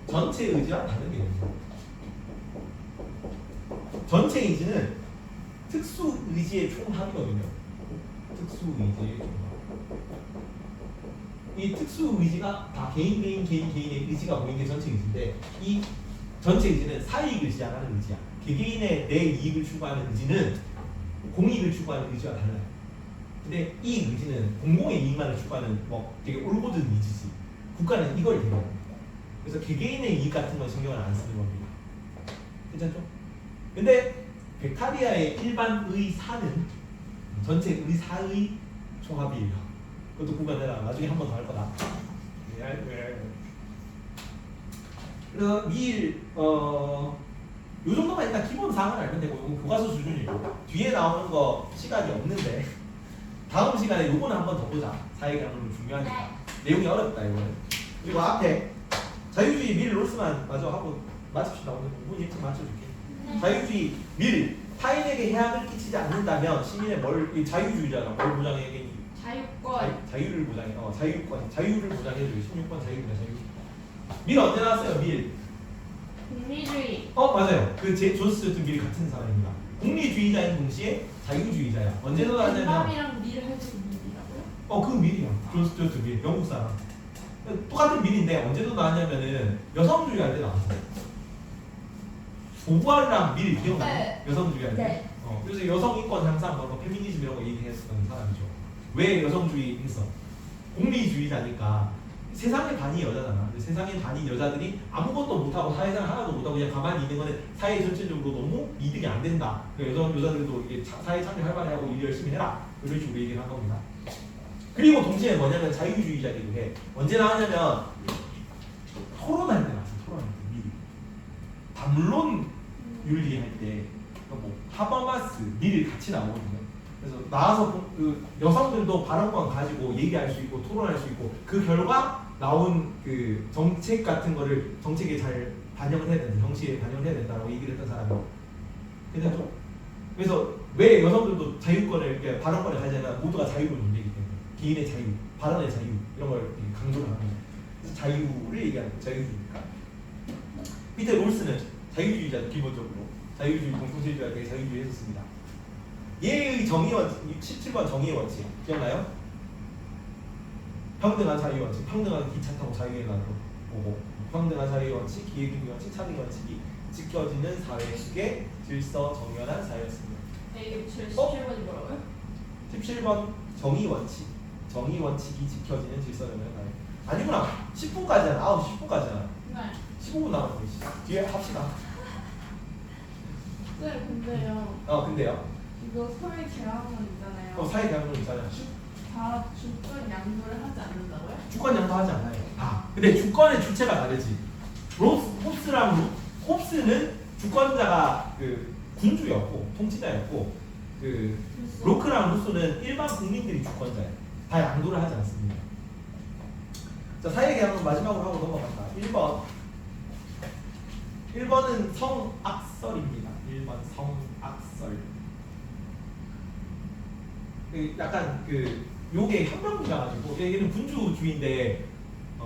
전체 의지와 다른 개념입니다. 전체 의지는 특수 의지의 총합이거든요. 특수 의지의 총합. 이 특수 의지가 다 개인의 의지가 모인 게 전체 의지인데 이 전체 의지는 사이익을 지향하는 의지야. 개개인의 내 이익을 추구하는 의지는 공익을 추구하는 의지와 달라요. 근데 이 의지는 공공의 이익만을 추구하는 뭐 되게 올고든 의지지. 국가는 이걸 대표합니다. 그래서 개개인의 이익 같은 건 신경을 안 쓰는 겁니다. 괜찮죠? 근데 베카리아의 일반 의사는 전체 의사의 총합이에요. 그것도 구간해라. 나중에 한 번 더 할 거다. 그래서 미일 요 정도만 일단 기본 사항을 알면 되고 이건 교과서 수준이고 뒤에 나오는 거 시간이 없는데 다음 시간에 요거는 한 번 더 보자. 사회경은 중요하니까 내용이 어렵다 이거는. 그리고 앞에 자유주의 밀 롤스만 마저 하고 맞춥시다. 오늘 5분 일찍 맞춰줄게. 자유주의 밀 타인에게 해악을 끼치지 않는다면 시민의 이 자유주의자가 뭘 보장해? 자유권. 자유를 보장해. 자유권, 자유를 보장해줘요. 16번 자유입니다. 자유. 밀 언제 나왔어요? 밀. 공리주의. 맞아요. 그 존스 스튜어트 밀 같은 사람입니다. 공리주의자인 동시에 자유주의자야. 언제 나왔냐면 밤이랑 밀 해도 밀이라고요? 그 밀이야. 존스 스튜어트 밀. 영국 사람. 똑같은 밀인데 언제도 나왔냐면은 여성주의 할 때 나왔어요. 보부아르랑 밀 기억나요? 네. 여성주의 할 때. 네. 그래서 여성 인권 향상, 뭐 페미니즘 이런 거 얘기했었던 사람이죠. 왜 여성주의 했어? 공리주의자니까 세상의 반이 여자잖아. 근데 세상의 반인 여자들이 아무것도 못하고 사회생활 하나도 못하고 그냥 가만히 있는 거는 사회 전체적으로 너무 이득이 안 된다. 여자들도 이게 사회 참여 활발하고 일 열심히 해라. 이런 식으로 얘기를 한 겁니다. 그리고 동시에 뭐냐면 자유주의자기도 해. 언제 나왔냐면 토론할 때 나왔어. 토론할 때 미리 담론 윤리할 때 뭐 하버마스 미리 같이 나오거든요. 그래서 나와서 그 여성들도 발언권 가지고 얘기할 수 있고 토론할 수 있고 그 결과 나온 그 정책 같은 거를 정책에 잘 반영을 해야 된다. 정치에 반영을 해야 된다라고 얘기를 했던 사람이에요. 괜찮죠? 그래서 왜 여성들도 자유권을 발언권을 가지냐면 모두가 자유를 논리기 때문에 개인의 자유, 발언의 자유 이런 걸 강조를 합니다. 그래서 자유를 얘기하는 거예요. 자유주의니까. 밑에 롤스는 자유주의자 기본적으로 자유주의 공통체주의자에게 자유주의 했었습니다. 예의 정의 원칙 17번 정의의 원칙 기억나요? 평등한 자유의 원칙, 평등한 기차 타고 자유의 나라로 오고 평등한 자유의 원칙, 기회균형 원칙, 차등 원칙이 지켜지는 사회 속의 질서 정연한 사회였습니다. 이게 17번이 뭐라고요? 17번 정의 원칙, 정의 원칙이 지켜지는 질서 정연한 사회. 아니구나. 10분까지잖아. 9시 10분까지잖아. 네. 15분 남았어. 뒤에 합시다. 네, 근데요. 근데요. 이거 사회 계약론 있잖아요. 사회 계약론 있잖아요. 다 주권 양도를 하지 않는다고요? 주권 양도하지 않아요. 근데 주권의 주체가 다르지. 홉스는 주권자가 그 군주였고 통치자였고 그 로크랑 루소는 일반 국민들이 주권자예요. 다 양도를 하지 않습니다. 자, 사회 계약론 마지막으로 하고 넘어간다. 1번은 성악설입니다. 1번 성악설. 약간 요게 혁명기가 가지고 얘는 군주주의인데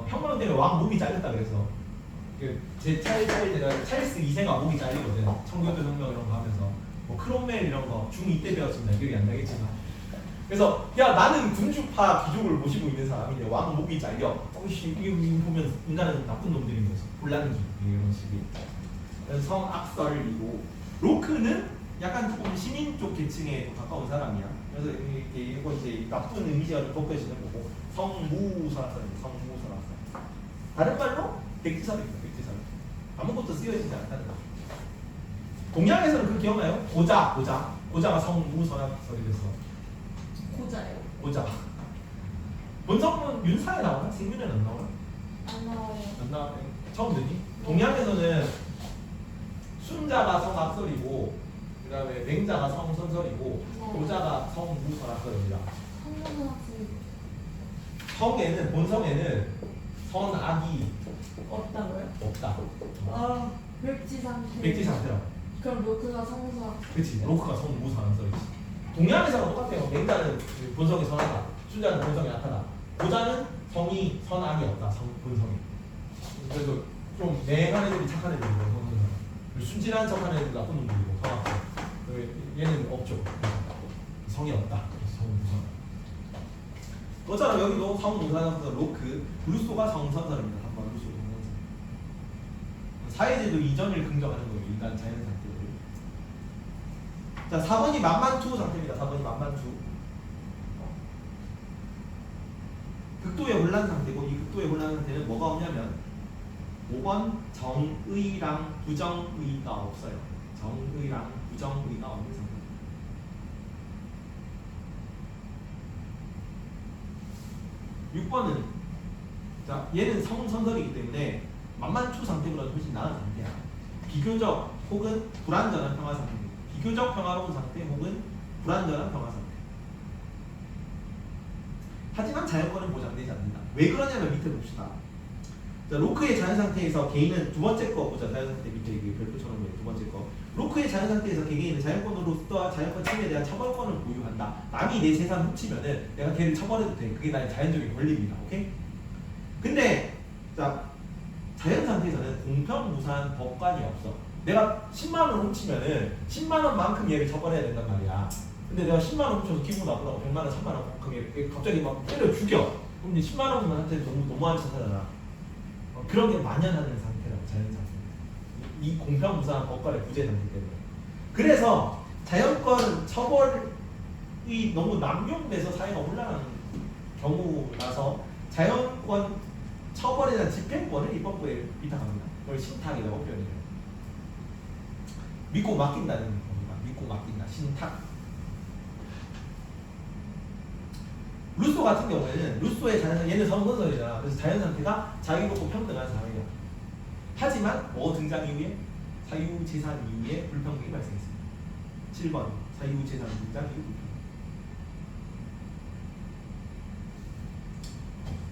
혁명 때문에 왕 목이 잘렸다 그래서 제 찰스 2세가 목이 잘리거든. 청교도 혁명 이런 거 하면서 뭐 크롬웰 이런 거 중2 때 배웠습니다. 기억이 안 나겠지만. 그래서 야 나는 군주파 귀족을 모시고 있는 사람인데 왕 목이 잘려. 이거 보면 인간은 나쁜 놈들인 거지. 혼란기 이런 식의. 성악설이고 로크는 약간 조금 시민 쪽 계층에 가까운 사람이야. 그래서 이거 이제 나쁜 이미지가 좀 덮여지는 거고 성무설악설입니다. 성무설악설. 다른 말로 백지설입니다. 백지설. 아무것도 쓰여지지 않다는 거죠. 동양에서는 그 기억나요? 고자가 성무설악설이 됐어. 고자예요. 고자. 본성은 윤사에 나오나? 생민은 안 나오나? 안 나와요. 안 나와. 처음 듣니? 동양에서는 순자가 성악설이고 그 다음에 맹자가 성선설이고 고자가 성무설악설입니다. 성에는 본성에는 선악이 없다고요? 없다. 백지 상태. 백지 상태라. 그럼 로크가 성서. 그렇지. 로크가 성무설악설이지. 동양에서는 똑같아요. 맹자는 본성이 선하다. 순자는 본성이 악하다. 고자는 성이 선악이 없다. 본성이. 그래서 좀 맹한 애들이 착한 애들이고 순진한 척하는 애들 나쁜 놈들이고 성악설. 얘는 없죠. 성이 없다. 성무설. 그렇잖아. 여기도 성무설악설 로크, 루소가 성선설입니다. 한번 루소 성선설. 사회제도 이전을 긍정하는 거예요. 인간 자연 상태를. 자, 4번이 만만투 상태입니다. 4번이 만만투. 극도의 혼란 상태고 이 극도의 혼란 상태는 뭐가 없냐면 5번 정의랑 부정의가 없어요. 정의랑 부정의가 없는 상태. 6번은 자 얘는 성선설이기 때문에 만만추 상태보다 훨씬 나은 상태야. 비교적 혹은 불완전한 평화 상태. 비교적 평화로운 상태 혹은 불완전한 평화 상태. 하지만 자연권은 보장되지 않는다. 왜 그러냐면 밑에 봅시다. 자, 로크의 자연 상태에서 개인은 두 번째 거 보자. 자연 상태 밑에 이게 별표처럼 두 번째 거. 로크의 자연 상태에서 개개인은 자연권으로서 자연권 침해에 대한 처벌권을 보유한다. 남이 내 재산 훔치면은 내가 걔를 처벌해도 돼. 그게 나의 자연적인 권리입니다. 오케이? 근데 자 자연 상태에서는 공평 무사한 법관이 없어. 내가 10만 원 훔치면은 10만 원만큼 얘를 처벌해야 된단 말이야. 근데 내가 10만 원 훔쳐서 기분 나쁘다고 100만 원, 1000만 원만큼 얘 갑자기 막 때려 죽여. 그럼 이제 10만 원한테 너무한 짓하잖아. 그런 게 만연하는 상태라고 자연 상태. 이 공평 무사한 법관의 부재 상태 때문에. 그래서 자연권 처벌이 너무 남용돼서 사회가 혼란하는 경우라서 자연권 처벌에 대한 집행권을 입법부에 위탁합니다. 그걸 신탁이라고 표현해요. 믿고 맡긴다는 겁니다. 믿고 맡긴다. 신탁. 루소 같은 경우에는 루소의 자연 얘는 성선설이잖아. 그래서 자연 상태가 자유롭고 평등한 사회야. 하지만 뭐 등장 이후에 사유재산 이후에 불평등이 발생했습니다. 7번 사유재산 등장 이후 불평등.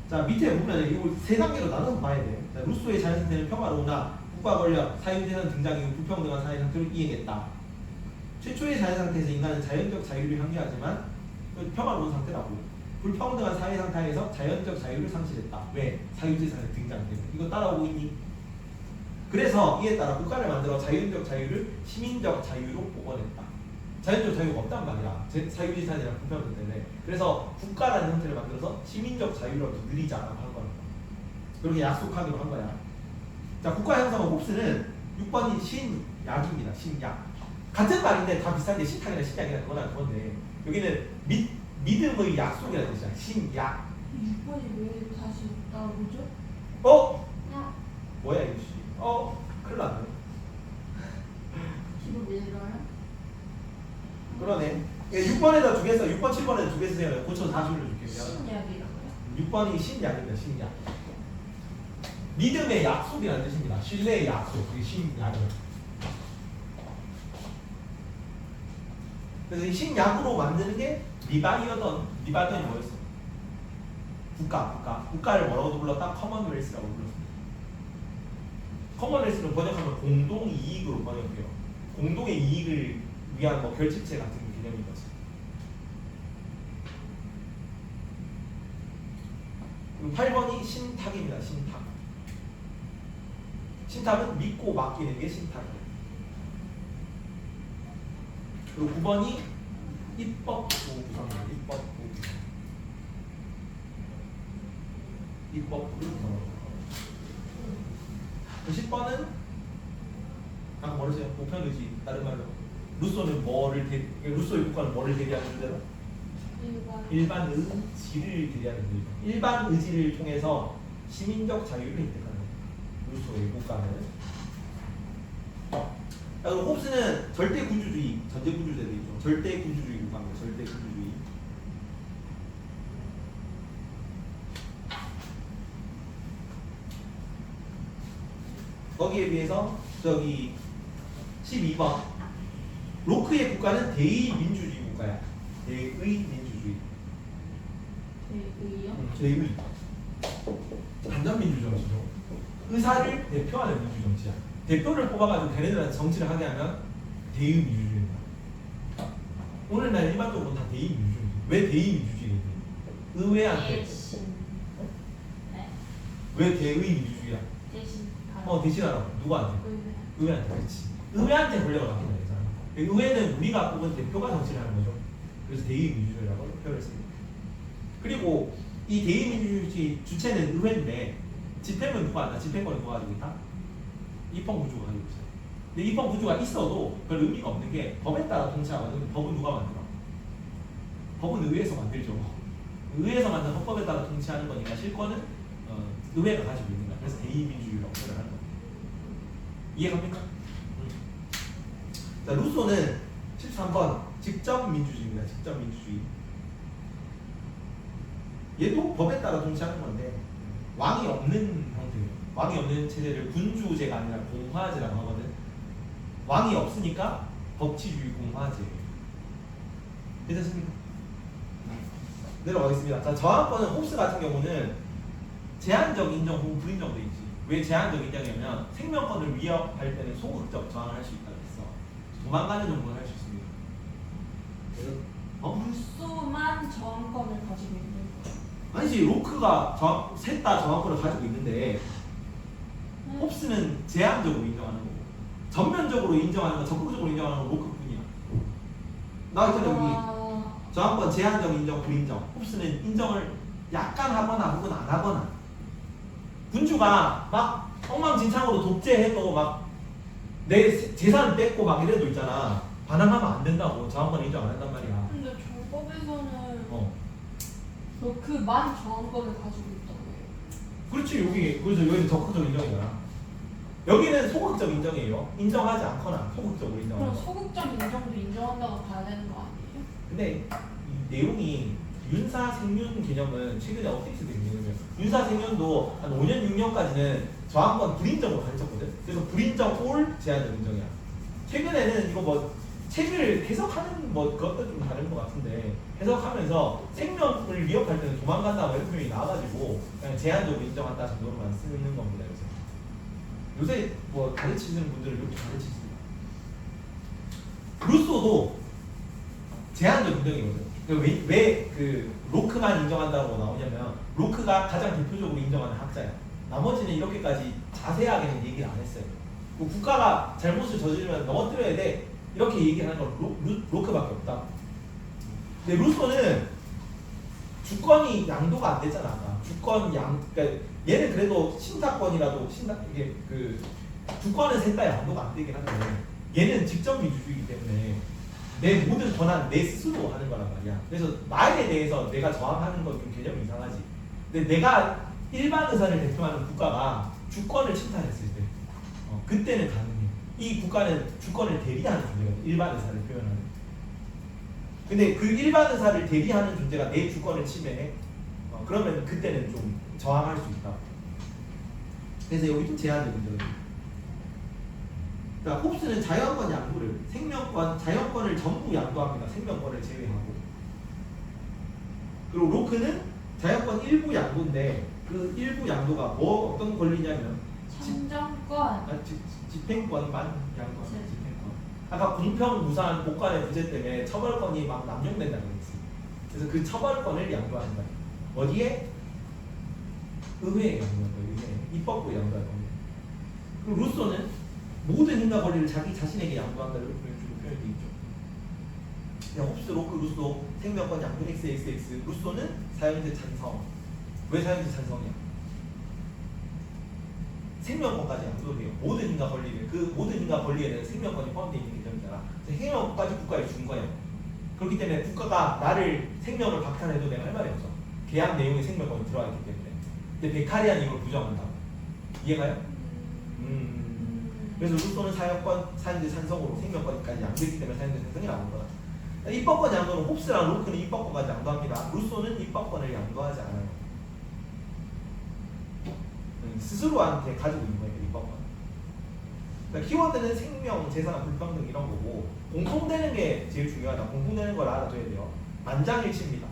자 밑에 보면 이거 세 단계로 나눠서 봐야 돼요. 자, 루소의 자연 상태는 평화로우나 국가 권력, 사유재산 등장 이후 불평등한 사회 상태로 이행했다. 최초의 자연 상태에서 인간은 자연적 자유를 향유하지만 평화로운 상태라고. 불평등한 사회 상태에서 자연적 자유를 상실했다. 왜? 사유재산의 등장 때문에. 이거 따라오고 있니? 그래서 이에 따라 국가를 만들어 자연적 자유를 시민적 자유로 복원했다. 자연적 자유가 없단 말이야. 사유재산이랑 불평등 때문에. 그래서 국가라는 형태를 만들어서 시민적 자유라도 누리자라고 한 거야. 그렇게 약속하기로 한 거야. 자, 국가 형성은 홉스는 6번이 신약입니다. 신약. 같은 말인데 다 비슷한데 신탁이나 신약이나 그거나 그건데 여기는 믿음의 약속이라는 뜻이야. 신약. 6번이 왜 다시 나오죠? 어? 야, 뭐야 이거 씨. 큰일 났네. 뒤로 밀어요? 그러네. 6번에다 두 개 써. 6번, 7번에다 두 개 쓰세요. 고쳐서 다시 올려줄게요. 신약이라고요? 6번이 신약입니다. 신약. 믿음의 약속이라는 뜻입니다. 신뢰의 약속. 그게 신약이에요. 그래서 이 신약으로 만드는 게 리바던이 뭐였어? 국가를 뭐라고도 불렀다? 커먼웰스라고 불렀습니다. 커먼웰스는 번역하면 공동 이익으로 번역해요. 공동의 이익을 위한 뭐 결집체 같은 개념인 거지. 그리고 8번이 신탁입니다. 신탁. 신탁은 믿고 맡기는 게 신탁이에요. 그리고 9번이 입법부 구성입니다. 입법부를 구성합니다. 10번은 아까 뭐랬어요? 보편의지. 다른 말로 루소는 루소의 국가는 뭐를 대리하는 문제로? 일반 의지를 대리하는 문제. 일반 의지를 통해서 시민적 자유를 획득하는 루소의 국가는. 그리고 홉스는 절대 군주주의, 전제 군주제도 있죠. 절대 군주주의 국가입니다. 절대 군주주의. 거기에 비해서 저기 12번 로크의 국가는 대의민주주의 국가야. 대의민주주의. 대의요? 대의. 완전 민주정치죠. 의사를 대표하는 민주정치야. 대표를 뽑아가지고 걔네들한테 정치를 하게 하면 대의민주주의입니다. 오늘날 일반적으로 다 대의민주주의. 왜 대의민주주의인지? 의회한테. 대신. 네. 왜 대의민주주의야? 대신. 대신하라고. 누구한테? 의회. 의회한테. 그렇지. 의회한테 권력을 맡긴다 했잖아. 의회는 우리가 뽑은 대표가 정치를 하는 거죠. 그래서 대의민주주의라고 표현을 씁니다. 그리고 이 대의민주주의 주체는 의회인데 집행은 누가 한다? 집행권은 누가 가지고 있다? 입헌구조가 가지고 있어요. 근데 입헌구조가 있어도 별 의미가 없는 게 법에 따라 통치하거든. 법은 누가 만들어? 법은 의회에서 만들죠. 의회에서 만든 헌법에 따라 통치하는 거니까 실권은 의회가 가지고 있는 거야. 그래서 대의민주주의라고 표현을 하는 거야. 이해갑니까? 자, 루소는 13번 직접 민주주의입니다. 직접 민주주의. 얘도 법에 따라 통치하는 건데 왕이 없는 형태예요. 왕이 없는 체제를 군주제가 아니라 공화제라고 하거든. 왕이 없으니까 법치주의 공화제예요. 괜찮습니까? 내려가겠습니다. 자, 저항권은 홉스 같은 경우는 제한적 인정 혹은 불인정도 있지. 왜 제한적 인정이냐면 생명권을 위협할 때는 소극적 저항을 할 수 있다고 했어. 도망가는 정도는 할 수 있습니다. 그래서 루소만 저항권을 가지고 있는 거예요. 아니지, 로크가 셋 다 저항권을 가지고 있는데 홉스는 제한적으로 인정하는 거고 전면적으로 인정하는 거, 적극적으로 인정하는 건 로크뿐이야. 나 있잖아 여기 저항권 제한적 인정, 불인정. 홉스는 인정을 약간 하거나 혹은 안 하거나. 군주가 막 엉망진창으로 독재해도 막 내 재산 뺏고 막 이래도 있잖아. 반항하면 안 된다고. 저항권 인정 안 한단 말이야. 근데 조법에서는 어. 그만 저항권을 가지고 있다고 해요. 그렇지. 여기는 적극적 인정이잖아. 여기는 소극적 인정이에요. 인정하지 않거나 소극적으로 인정하는 그럼 거. 소극적 인정도 인정한다고 봐야 되는 거 아니에요? 근데 이 내용이 윤사생륜 개념은 최근에 업데이트된 개념이에요. 윤사생륜도 한 5년 6년까지는 저항권 불인정으로 가르쳤거든. 그래서 불인정 올 제한적 인정이야. 최근에는 이거 뭐 책을 해석하는 뭐 그것도 좀 다른 것 같은데 해석하면서 생명을 위협할 때는 도망간다 뭐 이런 표현이 나와가지고 그냥 제한적으로 인정한다 정도로만 쓰는 겁니다. 요새 뭐 가르치시는 분들은 이렇게 가르치십니다. 루소도 제한적 인정이거든. 왜 그 로크만 인정한다고 나오냐면 로크가 가장 대표적으로 인정하는 학자야. 나머지는 이렇게까지 자세하게는 얘기를 안 했어요. 뭐 국가가 잘못을 저지르면 넘어뜨려야 돼 이렇게 얘기하는 건 로크밖에 없다. 근데 루소는 주권이 양도가 안 됐잖아. 아까. 그러니까 얘는 그래도 신탁권이라도 이게 그 주권은 셋 다 양도가 안 되긴 한데 얘는 직접 민주주의이기 때문에 내 모든 권한 내 스스로 하는 거란 말이야. 그래서 나에 대해서 내가 저항하는 건 좀 개념이 이상하지. 근데 내가 일반 의사를 대표하는 국가가 주권을 침탈했을 때 그때는 가능해. 이 국가는 주권을 대리하는 존재거든. 일반 의사를 표현하는. 근데 그 일반 의사를 대리하는 존재가 내 주권을 침해해. 그러면 그때는 좀 저항할 수 있다. 그래서 여기 좀 제한적인 점이에요. 그러니까 홉스는 자연권 양도를 자연권을 전부 양도합니다. 생명권을 제외하고. 그리고 로크는 자연권 일부 양도인데 그 일부 양도가 어떤 권리냐면 참정권. 집행권만 양도합니다. 네. 집행권. 아까 공평 무사한 복관의 부재 때문에 처벌권이 막 남용된다고 했지. 그래서 그 처벌권을 양도하는 거예요. 어디에? 의회에 양도할 거예요. 의회. 입법부에 양도할 겁니다. 그리고 루소는 모든 힘과 권리를 자기 자신에게 양도한다 이렇게 표현되어 있죠. 그냥 홉스, 로크, 루소 생명권 양도 XXX. 루소는 사용자 찬성. 왜 사용자 찬성이야? 생명권까지 양도돼요. 모든 힘과 권리를 그 모든 힘과 권리에는 생명권이 포함되어 있는 개념이잖아. 생명권까지 국가에 준 거예요. 그렇기 때문에 국가가 나를 생명을 박탈해도 내가 할 말이 없어. 계약 내용에 생명권이 들어가 있기 때문에. 근데 베카리안 이걸 부정한다고. 이해가요? 그래서 루소는 사용자 찬성으로 생명권까지 양도했기 때문에 사용자 찬성이 나온 거다. 입법권 양도는 홉스랑 로크는 입법권까지 양도합니다. 루소는 입법권을 양도하지 않아요. 스스로한테 가지고 있는 거예요. 입법권. 그러니까 키워드는 생명, 재산, 불평등 이런 거고 공통되는 게 제일 중요하다. 공통되는 걸 알아둬야 돼요. 만장일치입니다.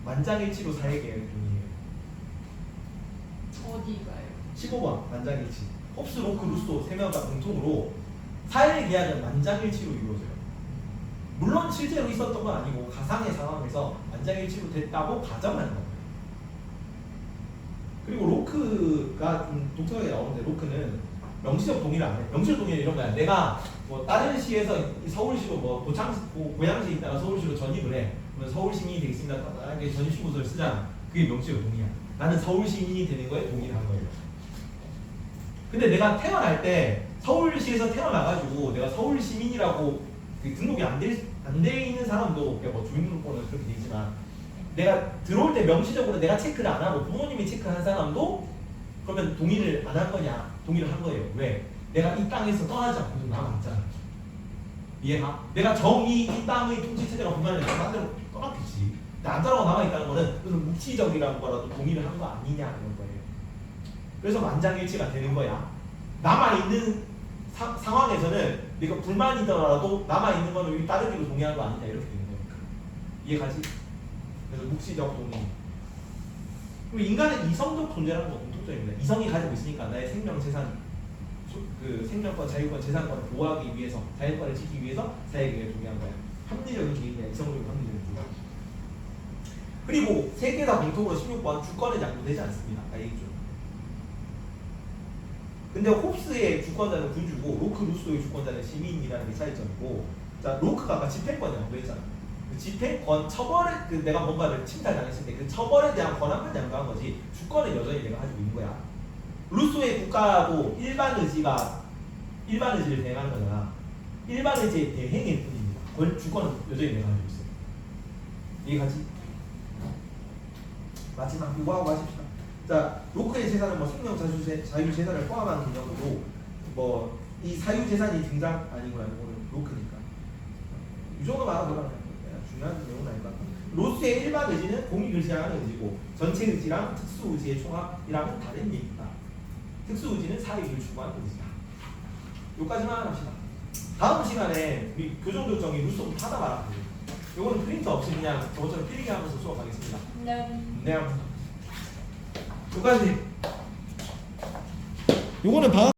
만장일치로 사회계획 중이에요. 어디가요? 15번 만장일치. 홉스, 로크, 루소 세 명 다 공통으로 사회계약은 만장일치로 이루어져요. 물론 실제로 있었던 건 아니고 가상의 상황에서 만장일치로 됐다고 가정하는 겁니다. 그리고 로크가 좀 독특하게 나오는데 로크는 명시적 동의를 안 해. 명시적 동의는 이런 거야. 내가 뭐 다른 시에서 서울시로 뭐 고양시에 있다가 서울시로 전입을 해. 그러면 서울 시민이 되겠습니다. 이렇게 전입신고서를 쓰잖아. 그게 명시적 동의야. 나는 서울 시민이 되는 거에 동의를 한 거예요. 근데 내가 태어날 때 서울시에서 태어나가지고 내가 서울 시민이라고 등록이 안 돼 있는 사람도 뭐 주민등록번호는 그렇게 돼 있지만 내가 들어올 때 명시적으로 내가 체크를 안 하고 부모님이 체크한 사람도 그러면 동의를 안 한 거냐? 동의를 한 거예요. 왜? 내가 이 땅에서 떠나지 않고 남아있잖아. 이해가? 내가 정의 이 땅의 통치 체제가 분명히 반대로 떠났겠지. 근데 안 따라고 남아있다는 거는 무슨 묵시적이라는 거라도 동의를 한 거 아니냐 이런 거예요. 그래서 만장일치가 되는 거야. 남아있는 상황에서는 내가 불만이더라도 남아있는 거는 따르기로 동의한 거 아니냐 이렇게 되는 거니까. 이해가지? 그래서 묵시적 동의. 그리고 인간은 이성적 존재라는 건 공통점입니다. 이성이 가지고 있으니까 나의 생명, 재산, 그 생명권, 자유권, 재산권을 보호하기 위해서, 자유권을 지키기 위해서 자유에게 동의한 거야. 합리적인 개인이야. 이성적인 합리적인 개인. 그리고 세 개 다 공통으로 16번 주권은 양보되지 않습니다. 아, 얘기죠. 근데 홉스의 주권자는 군주고 로크, 루소의 주권자는 시민이라는 게 차이점이고, 자 로크가 아까 집행권이라고 했잖아. 그 집행권, 처벌에 그 내가 뭔가를 침탈당했을 때 그 처벌에 대한 권한만 양보한 거지 주권은 여전히 내가 가지고 있는 거야. 루소의 국가하고 일반 의지를 대행하는 거잖아. 일반 의지의 대행일 뿐입니다. 주권은 여전히 내가 가지고 있어. 이해가지? 마지막 이거 하고 마십시다. 자, 로크의 재산은 뭐 생명, 자유 재산을 포함한 개념으로 뭐 이 사유 재산이 등장 아니구나 이거는 로크니까 이 정도만 알아보라는 거야. 중요한 내용은 아닌 것 같고. 로스의 일반 의지는 공익 의지하는 의지고 전체 의지랑 특수 의지의 총합이랑은 다른 얘기다. 특수 의지는 사익을 추구하는 의지다. 여기까지만 합시다. 다음 시간에 우리 교정 조정이 루소부터 하다 말았거든요. 요거는 프린터 없이 그냥 저처럼 필기하면서 수업하겠습니다. 네. 여기까지. 요거는 방학